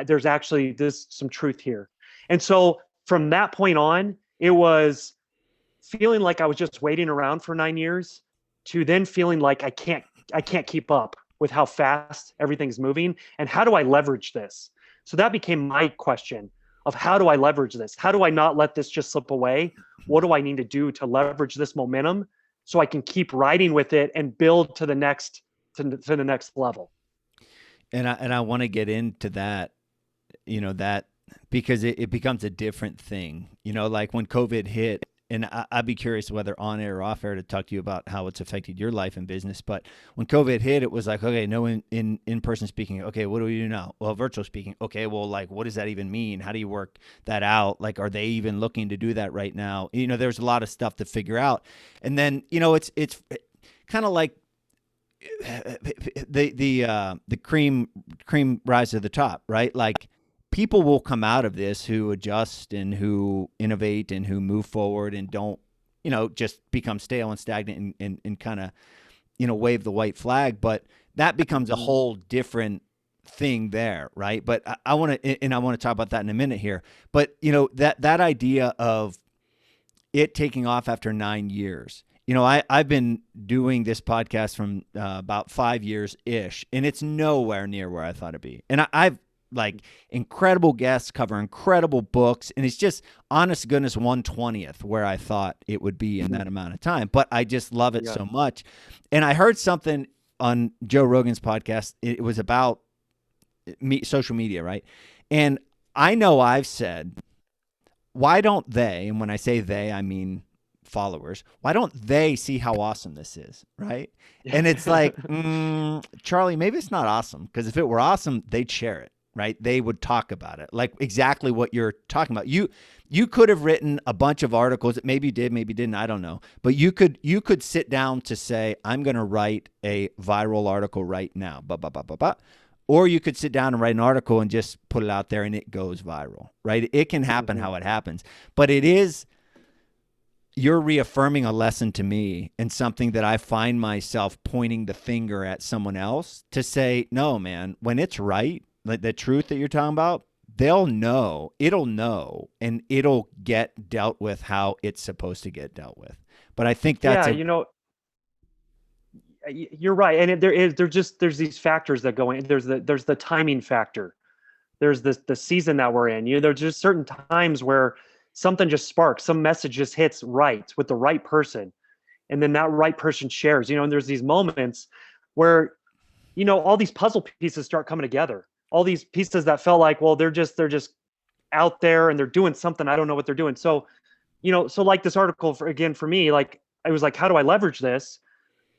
there's actually this some truth here. And so from that point on, it was feeling like I was just waiting around for 9 years to then feeling like I can't keep up with how fast everything's moving. And how do I leverage this? So that became my question of how do I leverage this? How do I not let this just slip away? What do I need to do to leverage this momentum so I can keep riding with it and build to the next level? And I want to get into that, that because it becomes a different thing, like when COVID hit, and I'd be curious whether on air or off air to talk to you about how it's affected your life and business. But when COVID hit, it was like, okay, no in-person speaking. Okay, what do we do now? Well, virtual speaking. Okay, well, like, what does that even mean? How do you work that out? Like, are they even looking to do that right now? There's a lot of stuff to figure out. And then, it's kind of like the cream rise to the top, right? Like, people will come out of this who adjust and who innovate and who move forward and don't, just become stale and stagnant and kind of, wave the white flag. But that becomes a whole different thing there, right? But I want to talk about that in a minute here. But, that idea of it taking off after 9 years, I've been doing this podcast from about 5 years-ish, and it's nowhere near where I thought it'd be. And I've like incredible guests cover incredible books, and it's just honest to goodness 1/20th where I thought it would be in that amount of time. But I just love it so much. And I heard something on Joe Rogan's podcast. It was about social media, right? And I know I've said, why don't they, and when I say they, I mean followers, why don't they see how awesome this is, right? And it's like, Charlie, maybe it's not awesome, because if it were awesome, they'd share it, right? They would talk about it, like exactly what you're talking about. You could have written a bunch of articles that maybe you did, maybe didn't, I don't know. But you could sit down to say, I'm going to write a viral article right now, or you could sit down and write an article and just put it out there and it goes viral, right? It can happen how it happens, but you're reaffirming a lesson to me, and something that I find myself pointing the finger at someone else to say, no, man, when it's right, like the truth that you're talking about, it'll know, and it'll get dealt with how it's supposed to get dealt with. But I think that's you're right. And there's these factors that go in. There's the timing factor. There's the season that we're in. There's just certain times where something just sparks, some message just hits right with the right person. And then that right person shares, and there's these moments where, all these puzzle pieces start coming together. All these pieces that felt like, well, they're just out there and they're doing something. I don't know what they're doing. So, so like this article for me, like I was like, how do I leverage this?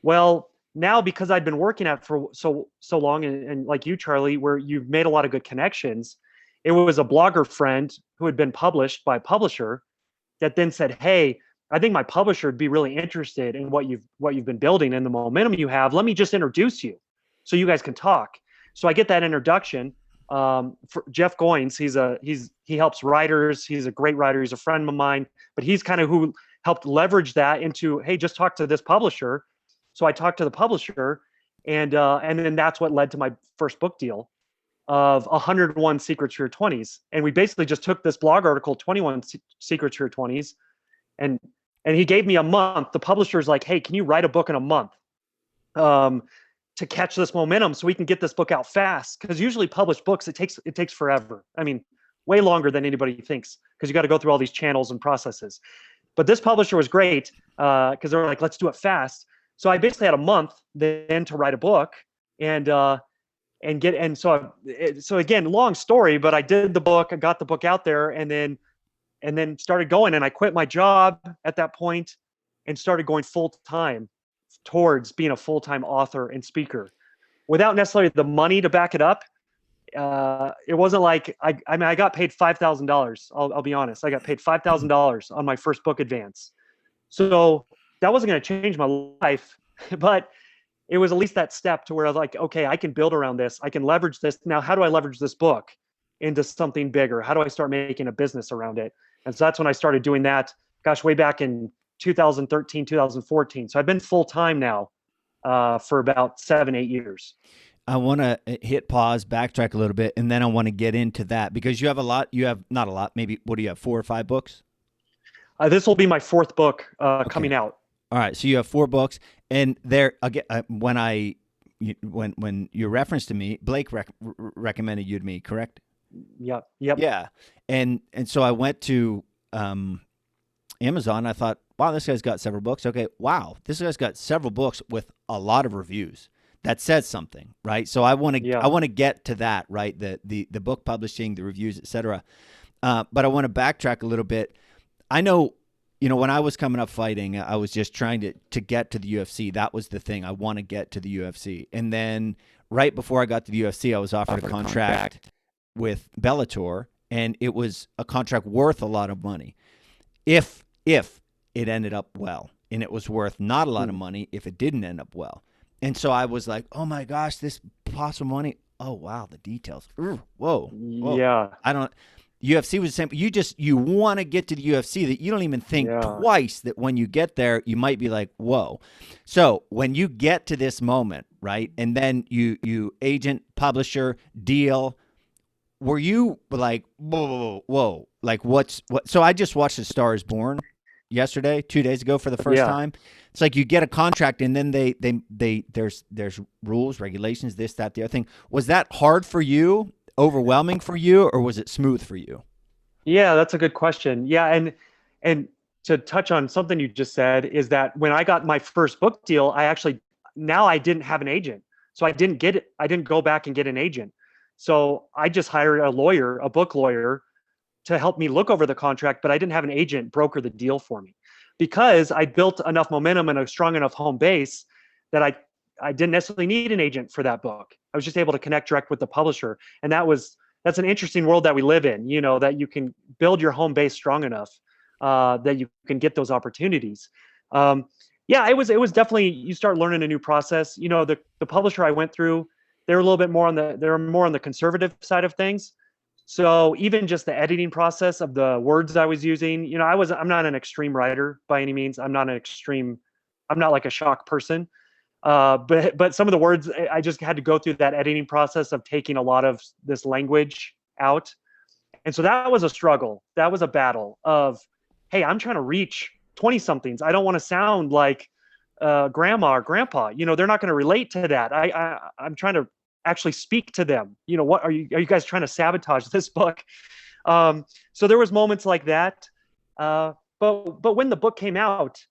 Well, now because I'd been working at it for so long, and like you, Charlie, where you've made a lot of good connections, it was a blogger friend who had been published by a publisher that then said, "Hey, I think my publisher would be really interested in what you've been building and the momentum you have. Let me just introduce you, so you guys can talk." So I get that introduction. For Jeff Goins, he helps writers. He's a great writer. He's a friend of mine, but he's kind of who helped leverage that into, hey, just talk to this publisher. So I talked to the publisher, and then that's what led to my first book deal of 101 Secrets for Your 20s. And we basically just took this blog article, 21 Secrets for Your 20s, and he gave me a month. The publisher's like, hey, can you write a book in a month to catch this momentum so we can get this book out fast? Because usually published books, it takes forever. I mean, way longer than anybody thinks, because you got to go through all these channels and processes. But this publisher was great because they were like, let's do it fast. So I basically had a month then to write a book, so again, long story, but I did the book, I got the book out there, and then started going, and I quit my job at that point and started going full time towards being a full-time author and speaker without necessarily the money to back it up. It wasn't like I got paid $5,000. I'll be honest. I got paid $5,000 on my first book advance. So that wasn't going to change my life, but it was at least that step to where I was like, okay, I can build around this. I can leverage this. Now, how do I leverage this book into something bigger? How do I start making a business around it? And so that's when I started doing that, gosh, way back in 2013, 2014. So I've been full-time now for about 7-8 years. I want to hit pause, backtrack a little bit, and then I want to get into that because you have not a lot, maybe, what do you have, 4 or 5 books? This will be my 4th book coming out. All right. So you have 4 books, and there again, when you referenced to me, Blake recommended you to me, correct? Yep. Yeah. And so I went to Amazon. I thought, wow, this guy's got several books. Okay. Wow. This guy's got several books with a lot of reviews. That says something, right? So I want to get to that, right? The book publishing, the reviews, etc. But I want to backtrack a little bit. I know, when I was coming up fighting, I was just trying to get to the UFC. That was the thing. I want to get to the UFC. And then right before I got to the UFC, I was offered a contract with Bellator, and it was a contract worth a lot of money. If it ended up well, and it was worth not a lot of money if it didn't end up well. And so I was like, oh my gosh, this possible money. Oh, wow, the details. Whoa. Yeah. UFC was the same. You want to get to the UFC that you don't even think twice that when you get there, you might be like, whoa. So when you get to this moment, right, and then you agent, publisher, deal, were you like, whoa, like what? So I just watched A Star Is Born yesterday, 2 days ago for the first time. It's like you get a contract and then there's rules, regulations, this, that, the other thing. Was that hard for you, overwhelming for you, or was it smooth for you? Yeah, that's a good question. Yeah, and to touch on something you just said is that when I got my first book deal, I didn't have an agent. So I didn't go back and get an agent. So I just hired a book lawyer to help me look over the contract, but I didn't have an agent broker the deal for me because I built enough momentum and a strong enough home base that I didn't necessarily need an agent for that book. I was just able to connect direct with the publisher. And that's an interesting world that we live in, that you can build your home base strong enough that you can get those opportunities. It was definitely, you start learning a new process. The publisher I went through, they're more on the conservative side of things. So even just the editing process of the words I was using, I'm not an extreme writer by any means. I'm not like a shock person. But some of the words, I just had to go through that editing process of taking a lot of this language out. And so that was a struggle. That was a battle of, hey, I'm trying to reach 20 somethings. I don't want to sound like grandma or grandpa, they're not going to relate to that. I'm trying to actually speak to them. What are you guys trying to sabotage this book? So there was moments like that. But when the book came out,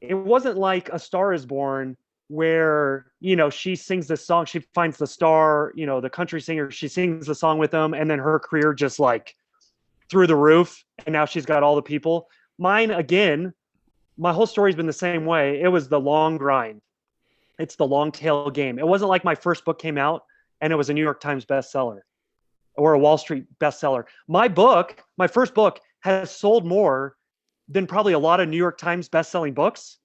it wasn't like A Star Is Born where, she sings this song, she finds the star, the country singer, she sings the song with them, and then her career just like through the roof, and now she's got all the people. Mine, again, my whole story's been the same way. It was the long grind. It's the long tail game. It wasn't like my first book came out and it was a New York Times bestseller or a Wall Street bestseller. My first book, has sold more than probably a lot of New York Times bestselling books,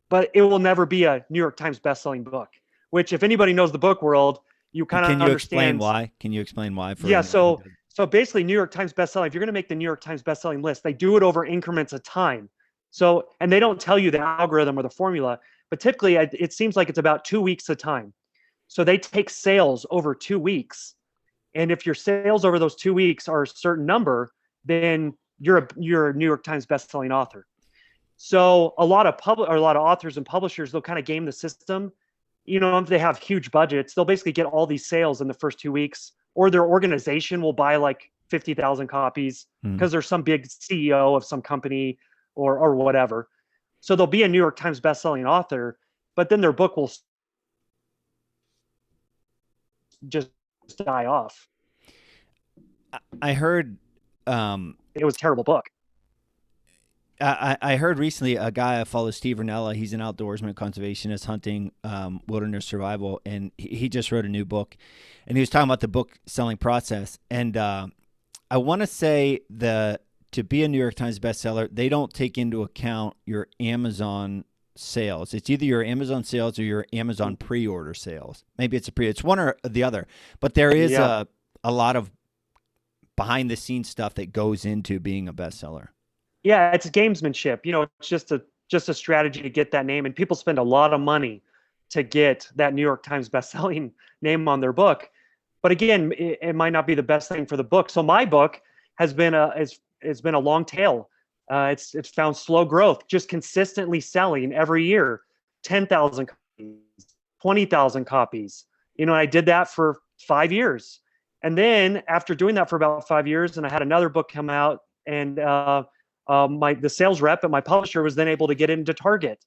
but it will never be a New York Times bestselling book, which if anybody knows the book world, you kind of understand. Explain why? Can you explain why? Yeah. So basically New York Times bestselling, if you're going to make the New York Times bestselling list, they do it over increments of time. So, and they don't tell you the algorithm or the formula, but typically it seems like it's about 2 weeks a time. So they take sales over 2 weeks. And if your sales over those 2 weeks are a certain number, then you're a New York Times bestselling author. So a lot of authors and publishers, they'll kind of game the system. If they have huge budgets, they'll basically get all these sales in the first 2 weeks, or their organization will buy like 50,000 copies because there's some big CEO of some company or whatever. So they'll be a New York Times bestselling author, but then their book will just die off. I heard it was a terrible book. I heard recently a guy I follow, Steve Rinella. He's an outdoorsman, conservationist, hunting, wilderness survival, and he just wrote a new book, and he was talking about the book selling process. And I want to say to be a New York Times bestseller, they don't take into account your Amazon sales. It's either your Amazon sales or your Amazon pre-order sales. Maybe it's one or the other, but there is a lot of behind the scenes stuff that goes into being a bestseller. Yeah, it's gamesmanship. It's just a strategy to get that name, and people spend a lot of money to get that New York Times bestselling name on their book. But again, it might not be the best thing for the book. So my book has been a long tail. It's found slow growth, just consistently selling every year, 10,000 copies, 20,000 copies. I did that for 5 years. And then after doing that for about 5 years, and I had another book come out, and the sales rep at my publisher was then able to get into Target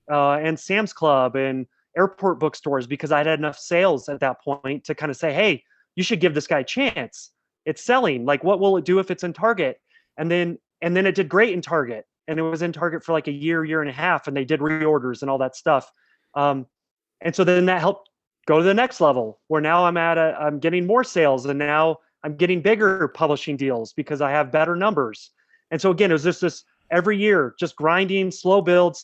and Sam's Club and airport bookstores, because I had enough sales at that point to kind of say, hey, you should give this guy a chance. It's selling. Like, what will it do if it's in Target? And then it did great in Target, and it was in Target for like a year and a half, and they did reorders and all that stuff. And so then that helped go to the next level, where now I'm getting more sales, and now I'm getting bigger publishing deals because I have better numbers. And so again, it was just this every year, just grinding, slow build,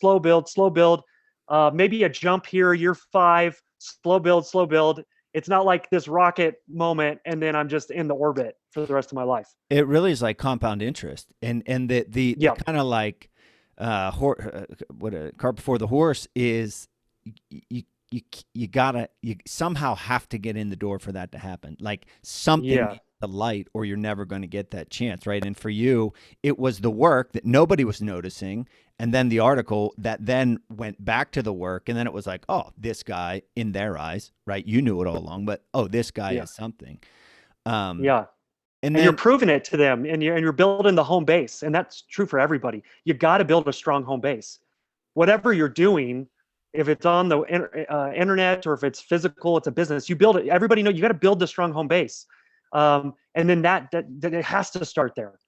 maybe a jump here, year 5, slow build. It's not like this rocket moment and then I'm just in the orbit for the rest of my life. It really is like compound interest, and the kind of like what a cart before the horse is. You somehow have to get in the door for that to happen. Like something. The light, or you're never going to get that chance, right? And for you, it was the work that nobody was noticing, and then the article that then went back to the work, and then it was like, oh, this guy, in their eyes, right? You knew it all along, but oh, this guy is something. And then you're proving it to them, and you're building the home base, and that's true for everybody. You got to build a strong home base. Whatever you're doing, if it's on the internet or if it's physical, it's a business. You build it. Everybody know you got to build the strong home base. And then that it has to start there,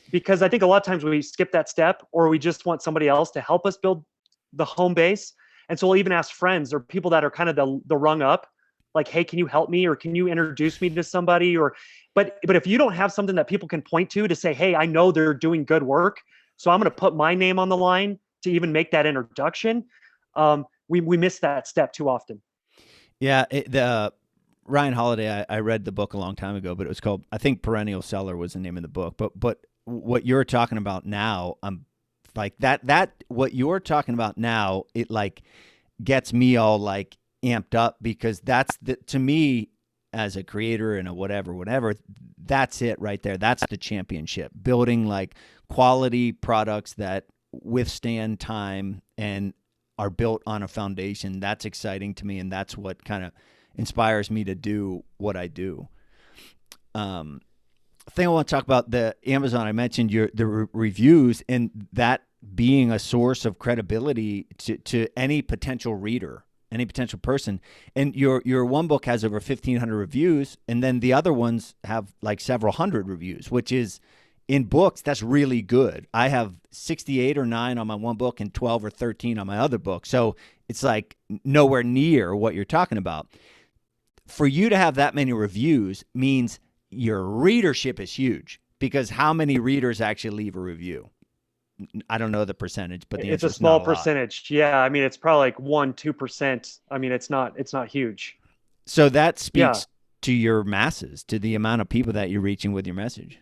because I think a lot of times we skip that step, or we just want somebody else to help us build the home base. And so we'll even ask friends or people that are kind of the rung up, like, hey, can you help me, or can you introduce me to somebody? But if you don't have something that people can point to say, hey, I know they're doing good work, so I'm going to put my name on the line to even make that introduction. We miss that step too often. Yeah, Ryan Holiday, I read the book a long time ago, but it was called, I think, Perennial Seller was the name of the book. But what you're talking about now, like that what you're talking about now, it like gets me all like amped up, because that's to me, as a creator and a whatever, that's it right there. That's the championship, building like quality products that withstand time and are built on a foundation. That's exciting to me, and that's what kind of inspires me to do what I do. Thing I want to talk about, the Amazon, I mentioned the reviews, and that being a source of credibility to any potential reader, any potential person. And your one book has over 1,500 reviews, and then the other ones have like several hundred reviews, which is, in books, that's really good. I have 68 or 9 on my one book and 12 or 13 on my other book. So it's like nowhere near what you're talking about. For you to have that many reviews means your readership is huge, because how many readers actually leave a review? I don't know the percentage, but the It's answer a is not small a lot. percentage. Yeah, I mean, it's probably like 1-2%. I mean, it's not huge. So that Yeah. speaks to your masses, to the amount of people that you're reaching with your message.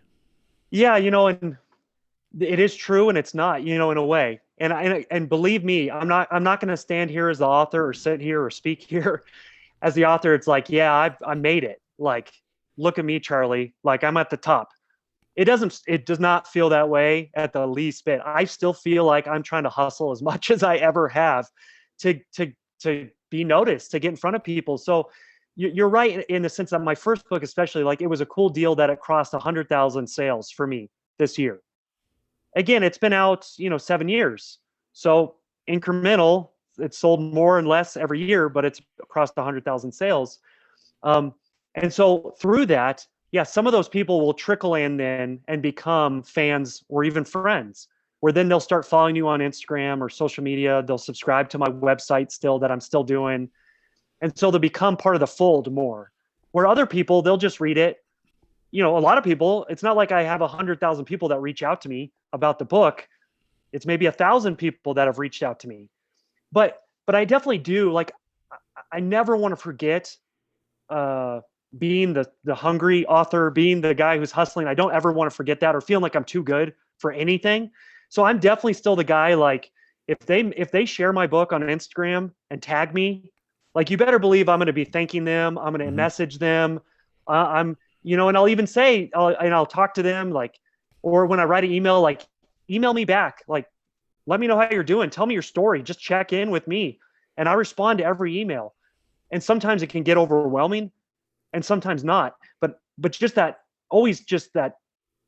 Yeah, and it is true and it's not, in a way. And believe me, I'm not going to stand here as the author or sit here or speak here as the author. It's like, yeah, I made it. Like, look at me, Charlie. Like, I'm at the top. It does not feel that way at the least bit. I still feel like I'm trying to hustle as much as I ever have to be noticed, to get in front of people. So you're right in the sense that my first book, especially, like, it was a cool deal that it crossed 100,000 sales for me this year. Again, it's been out, 7 years. So incremental, it's sold more and less every year, but it's across 100,000 sales. Um, and so through that, yeah, some of those people will trickle in then and become fans or even friends, where then they'll start following you on Instagram or social media. They'll subscribe to my website still, that I'm still doing. And so they'll become part of the fold more. Where other people, they'll just read it. A lot of people, it's not like I have 100,000 people that reach out to me about the book. It's maybe 1,000 people that have reached out to me. But I definitely do, like, I never want to forget being the hungry author, being the guy who's hustling. I don't ever want to forget that, or feeling like I'm too good for anything. So I'm definitely still the guy, like, if they share my book on Instagram and tag me, like, you better believe I'm going to be thanking them. I'm going to Mm-hmm. message them. And I'll even say, I'll talk to them, like, or when I write an email, like, email me back, like, let me know how you're doing. Tell me your story. Just check in with me. And I respond to every email. And sometimes it can get overwhelming and sometimes not. But just that, always just that,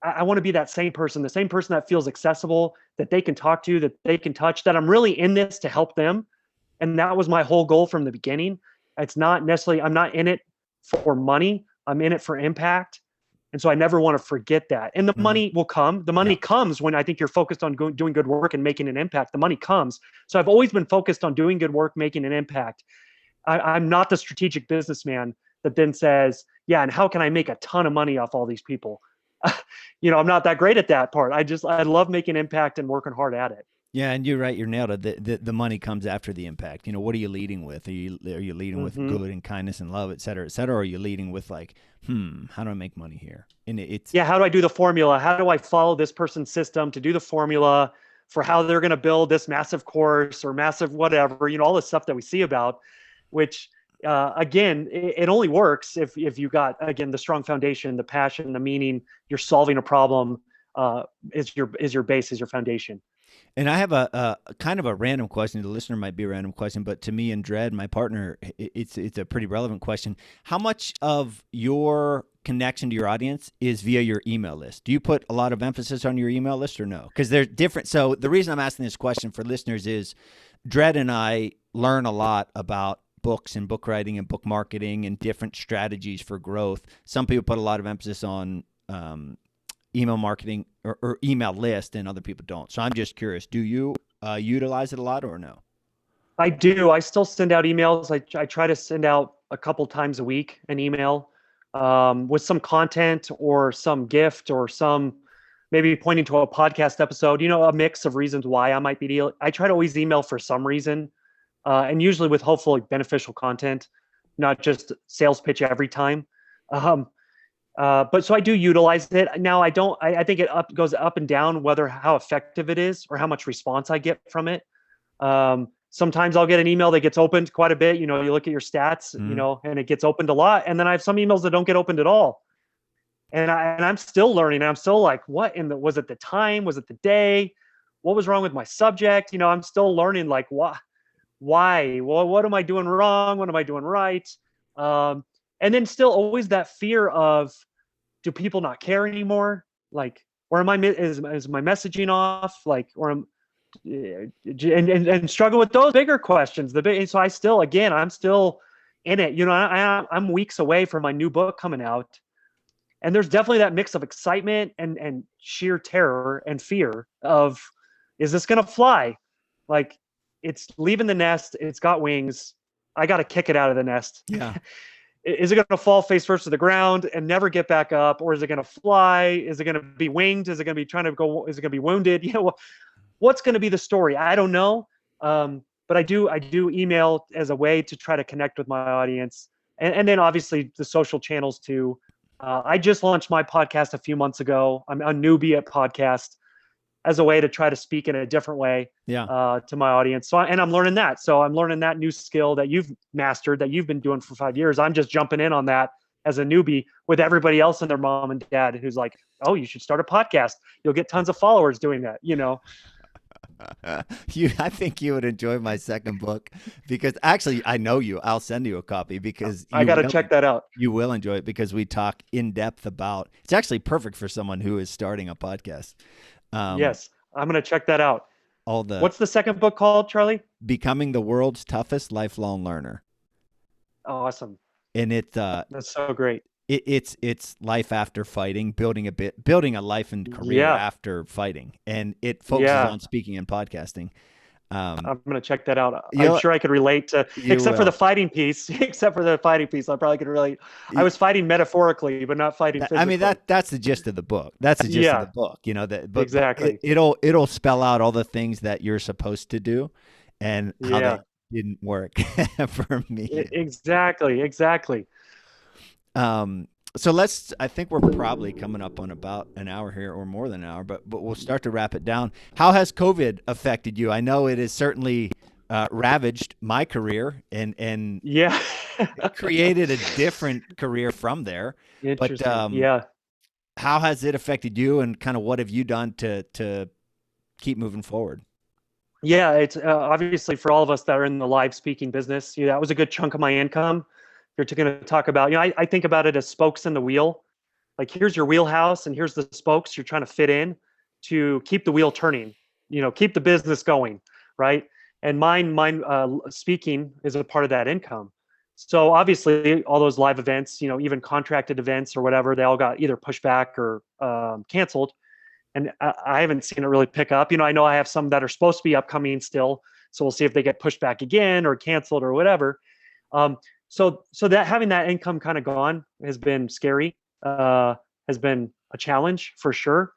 I want to be that same person, the same person that feels accessible, that they can talk to, that they can touch, that I'm really in this to help them. And that was my whole goal from the beginning. It's not necessarily, I'm not in it for money. I'm in it for impact. And so I never want to forget that. And the Mm-hmm. money will come. The Yeah. money comes when I think you're focused on doing good work and making an impact. The money comes. So I've always been focused on doing good work, making an impact. I'm not the strategic businessman that then says, yeah, and how can I make a ton of money off all these people? I'm not that great at that part. I love making impact and working hard at it. Yeah, and you're right. You're nailed it. The money comes after the impact. What are you leading with? Are you leading with Mm-hmm. good and kindness and love, et cetera, et cetera? Or are you leading with, like, how do I make money here? And it's Yeah, how do I do the formula? How do I follow this person's system to do the formula for how they're going to build this massive course or massive whatever, all this stuff that we see about, which again, it only works if you got, again, the strong foundation, the passion, the meaning. You're solving a problem, is your base, is your foundation. And I have a kind of a random question. The listener might be a random question, but to me and Dred, my partner, it's a pretty relevant question. How much of your connection to your audience is via your email list? Do you put a lot of emphasis on your email list or no? Because they're different. So the reason I'm asking this question for listeners is Dred and I learn a lot about books and book writing and book marketing and different strategies for growth. Some people put a lot of emphasis on email marketing or email list, and other people don't. So I'm just curious, do you utilize it a lot or no? I do. I still send out emails. I try to send out a couple times a week an email with some content or some gift or some maybe pointing to a podcast episode, a mix of reasons why I might be dealing. I try to always email for some reason, and usually with hopefully beneficial content, not just sales pitch every time. Um, but so I do utilize it. Now I think it goes up and down whether how effective it is or how much response I get from it. Sometimes I'll get an email that gets opened quite a bit. You look at your stats, Mm-hmm. and it gets opened a lot. And then I have some emails that don't get opened at all. And I'm still learning. I'm still like, what was it the time? Was it the day? What was wrong with my subject? I'm still learning, like, why? Well, what am I doing wrong? What am I doing right? And then still always that fear of, do people not care anymore? Like, or am I is my messaging off? Like, and struggle with those bigger questions. So I still, again, I'm still in it. I'm weeks away from my new book coming out, and there's definitely that mix of excitement and sheer terror and fear of, is this gonna fly? Like, it's leaving the nest, it's got wings. I got to kick it out of the nest. Yeah. Is it going to fall face first to the ground and never get back up, or is it going to fly? Is it going to be winged? Is it going to be trying to go? Is it going to be wounded? What's going to be the story? I don't know. But I do email as a way to try to connect with my audience, and then obviously the social channels too. I just launched my podcast a few months ago. I'm a newbie at podcast, as a way to try to speak in a different way to my audience. So, and I'm learning that. So I'm learning that new skill that you've mastered, that you've been doing for 5 years. I'm just jumping in on that as a newbie with everybody else and their mom and dad who's like, oh, you should start a podcast. You'll get tons of followers doing that, I think you would enjoy my second book, because actually I know you. I'll send you a copy, because I got to check that out. You will enjoy it, because we talk in depth about, it's actually perfect for someone who is starting a podcast. Yes, I'm going to check that out. What's the second book called, Charlie? Becoming the World's Toughest Lifelong Learner. Awesome. And that's so great. It's life after fighting, building a life and career after fighting, and it focuses on speaking and podcasting. I'm going to check that out. I'm sure I could relate to, except for the fighting piece. Except for the fighting piece, I probably could relate. I was fighting metaphorically, but not fighting physically. I mean, that's the gist of the book. That's the gist of the book. But exactly. It'll spell out all the things that you're supposed to do, and how they didn't work for me. Exactly. So I think we're probably coming up on about an hour here, or more than an hour, but we'll start to wrap it down. How has COVID affected you? I know it has certainly ravaged my career and created a different career from there. Interesting. But how has it affected you, and kind of what have you done to keep moving forward? Yeah, it's obviously for all of us that are in the live speaking business, that was a good chunk of my income. You're going to talk about, I think about it as spokes in the wheel. Like, here's your wheelhouse and here's the spokes you're trying to fit in to keep the wheel turning, keep the business going, right? And mine speaking is a part of that income. So obviously all those live events, even contracted events or whatever, they all got either pushed back or canceled. And I haven't seen it really pick up. I know I have some that are supposed to be upcoming still. So we'll see if they get pushed back again or canceled or whatever. So that having that income kind of gone has been scary, has been a challenge for sure.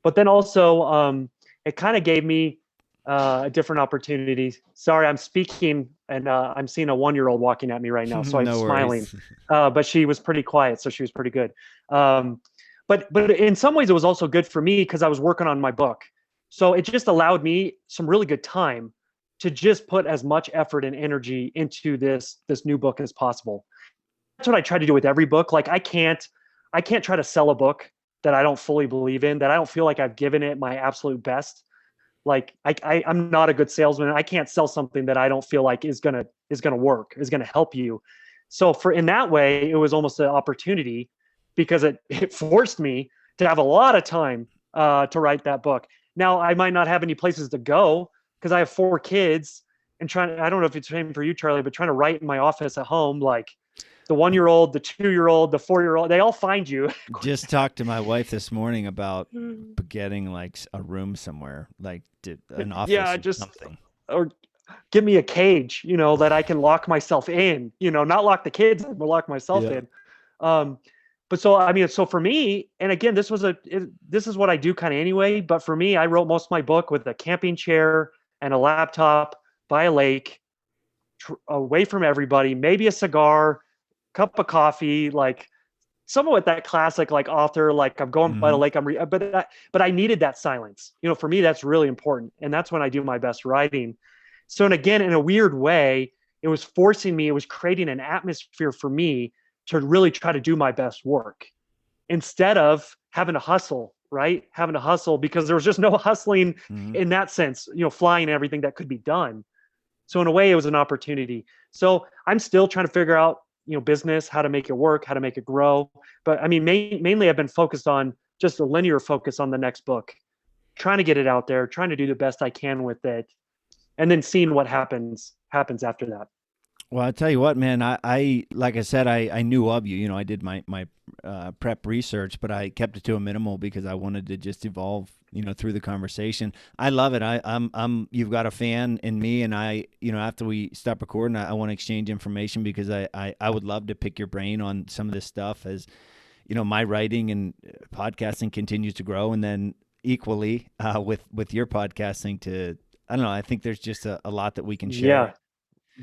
But then also it kind of gave me a different opportunity. Sorry, I'm speaking and I'm seeing a 1-year-old walking at me right now. So I'm smiling, but she was pretty quiet. So she was pretty good. But in some ways it was also good for me because I was working on my book. So it just allowed me some really good time to just put as much effort and energy into this new book as possible. That's what I try to do with every book. Like, I can't try to sell a book that I don't fully believe in, that I don't feel like I've given it my absolute best. Like, I'm not a good salesman. I can't sell something that I don't feel like is gonna work, is gonna help you. So in that way, it was almost an opportunity, because it forced me to have a lot of time to write that book. Now, I might not have any places to go, because I have 4 kids, and I don't know if it's the same for you, Charlie, but trying to write in my office at home, like the 1-year-old, the 2-year-old, the 4-year-old, they all find you. Just talked to my wife this morning about getting like a room somewhere, like an office or something. Or give me a cage, that I can lock myself in, not lock the kids in, but lock myself in. But so for me, and again, this is what I do kind of anyway, but for me, I wrote most of my book with a camping chair and a laptop by a lake, away from everybody, maybe a cigar, cup of coffee, like somewhat with that classic, like author, like I'm going by the lake, but I needed that silence. For me, that's really important. And that's when I do my best writing. So, and again, in a weird way, it was creating an atmosphere for me to really try to do my best work instead of having to hustle, right? Having to hustle, because there was just no hustling in that sense, flying and everything that could be done. So in a way, it was an opportunity. So I'm still trying to figure out, business, how to make it work, how to make it grow. But I mean, mainly I've been focused on just a linear focus on the next book. trying to get it out there, trying to do the best I can with it, and then seeing what happens after that. Well, I tell you what, man, I like I said, I knew of you. You know, I did my prep research, but I kept it to a minimal because I wanted to just evolve, you know, through the conversation. I love it. You've got a fan in me, and you know, after we stop recording, I want to exchange information because I would love to pick your brain on some of this stuff as, you know, my writing and podcasting continues to grow, and then equally with your podcasting to, I don't know, I think there's just a lot that we can share. Yeah.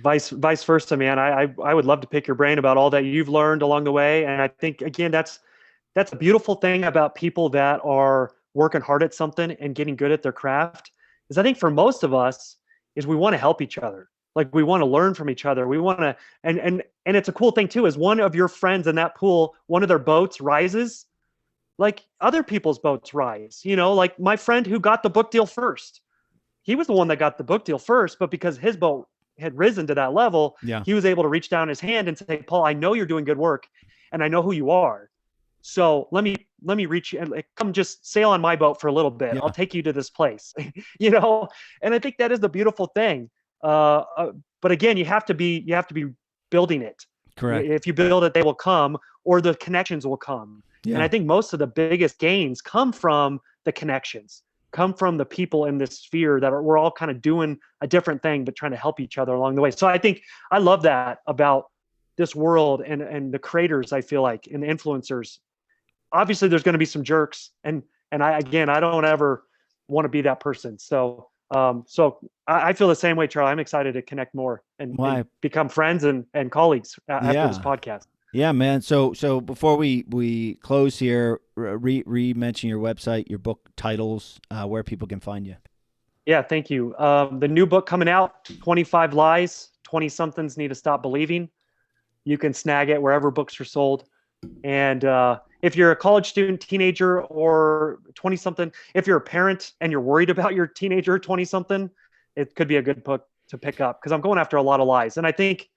Vice versa, man. I would love to pick your brain about all that you've learned along the way. And I think, again, that's a beautiful thing about people that are working hard at something and getting good at their craft, is I think for most of us is we want to help each other. Like, we want to learn from each other. We want to, and it's a cool thing too, is one of your friends in that pool, one of their boats rises, like other people's boats rise. You know, like my friend who got the book deal first, he was the one that got the book deal first, but because his boat had risen to that level, Yeah. he was able to reach down his hand and say, Paul, I know you're doing good work and I know who you are. So let me reach you and, like, come just sail on my boat for a little bit. Yeah. I'll take you to this place, you know? And I think that is the beautiful thing. But again, you have to be building it. Correct. If you build it, they will come, or the connections will come. Yeah. And I think most of the biggest gains come from the connections, come from the people in this sphere that we're all kind of doing a different thing, but trying to help each other along the way. So I think I love that about this world and the creators, I feel like, and the influencers. Obviously there's going to be some jerks, and I don't ever want to be that person. So I feel the same way, Charlie. I'm excited to connect more and become friends and colleagues after this podcast. Yeah, man. So before we close here, re-mention your website, your book titles, where people can find you. Yeah, thank you. The new book coming out, 25 Lies 20-somethings Need to Stop Believing. You can snag it wherever books are sold. And if you're a college student, teenager, or 20-something, if you're a parent and you're worried about your teenager, 20-something, it could be a good book to pick up, because I'm going after a lot of lies. And I think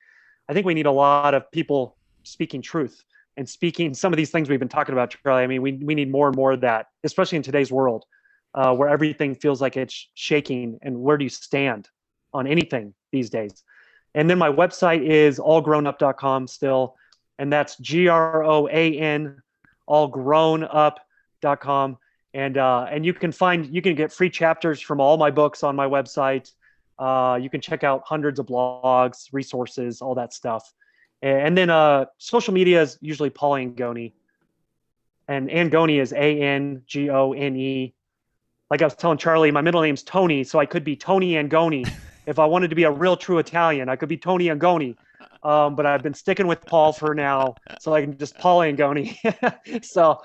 we need a lot of people speaking truth and speaking some of these things we've been talking about, Charlie. I mean, we need more and more of that, especially in today's world, where everything feels like it's shaking. And where do you stand on anything these days? And then my website is allgrownup.com still. And that's GROAN, allgrownup.com. And you can get free chapters from all my books on my website. You can check out hundreds of blogs, resources, all that stuff. And then social media is usually Paul Angone. And Angone is Angone. Like I was telling Charlie, my middle name's Tony, so I could be Tony Angone. If I wanted to be a real true Italian, I could be Tony Angone. But I've been sticking with Paul for now, so I can just Paul Angone. So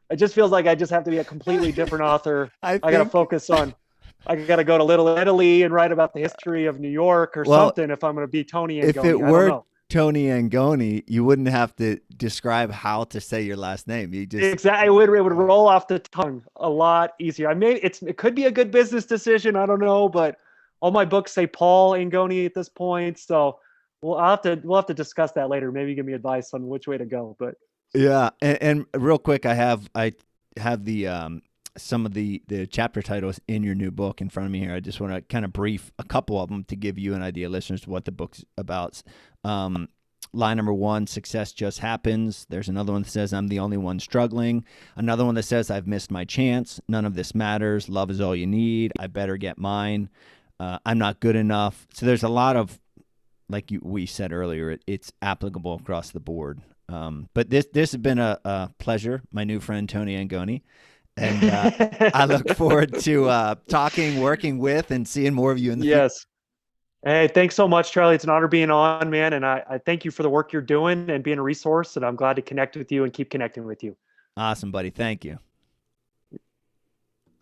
it just feels like I just have to be a completely different author. I got to focus on, I got to go to Little Italy and write about the history of New York or something if I'm going to be Tony Angone. If it were Tony Angone, you wouldn't have to describe how to say your last name. You just exactly, it would roll off the tongue a lot easier. It could be a good business decision. I don't know, but all my books say Paul Angone at this point. So we'll have to discuss that later. Maybe give me advice on which way to go. But yeah, and real quick, I have the some of the chapter titles in your new book in front of me here. I just want to kind of brief a couple of them to give you an idea, listeners, what the book's about. Line number 1, success just happens. There's another one that says, I'm the only one struggling. Another one that says, I've missed my chance. None of this matters. Love is all you need. I better get mine. I'm not good enough. So there's a lot of, like we said earlier, it's applicable across the board. But this has been a pleasure, my new friend, Tony Angone. And I look forward to talking, working with, and seeing more of you in the future. Yes. Hey, thanks so much, Charlie. It's an honor being on, man. And I thank you for the work you're doing and being a resource. And I'm glad to connect with you and keep connecting with you. Awesome, buddy. Thank you.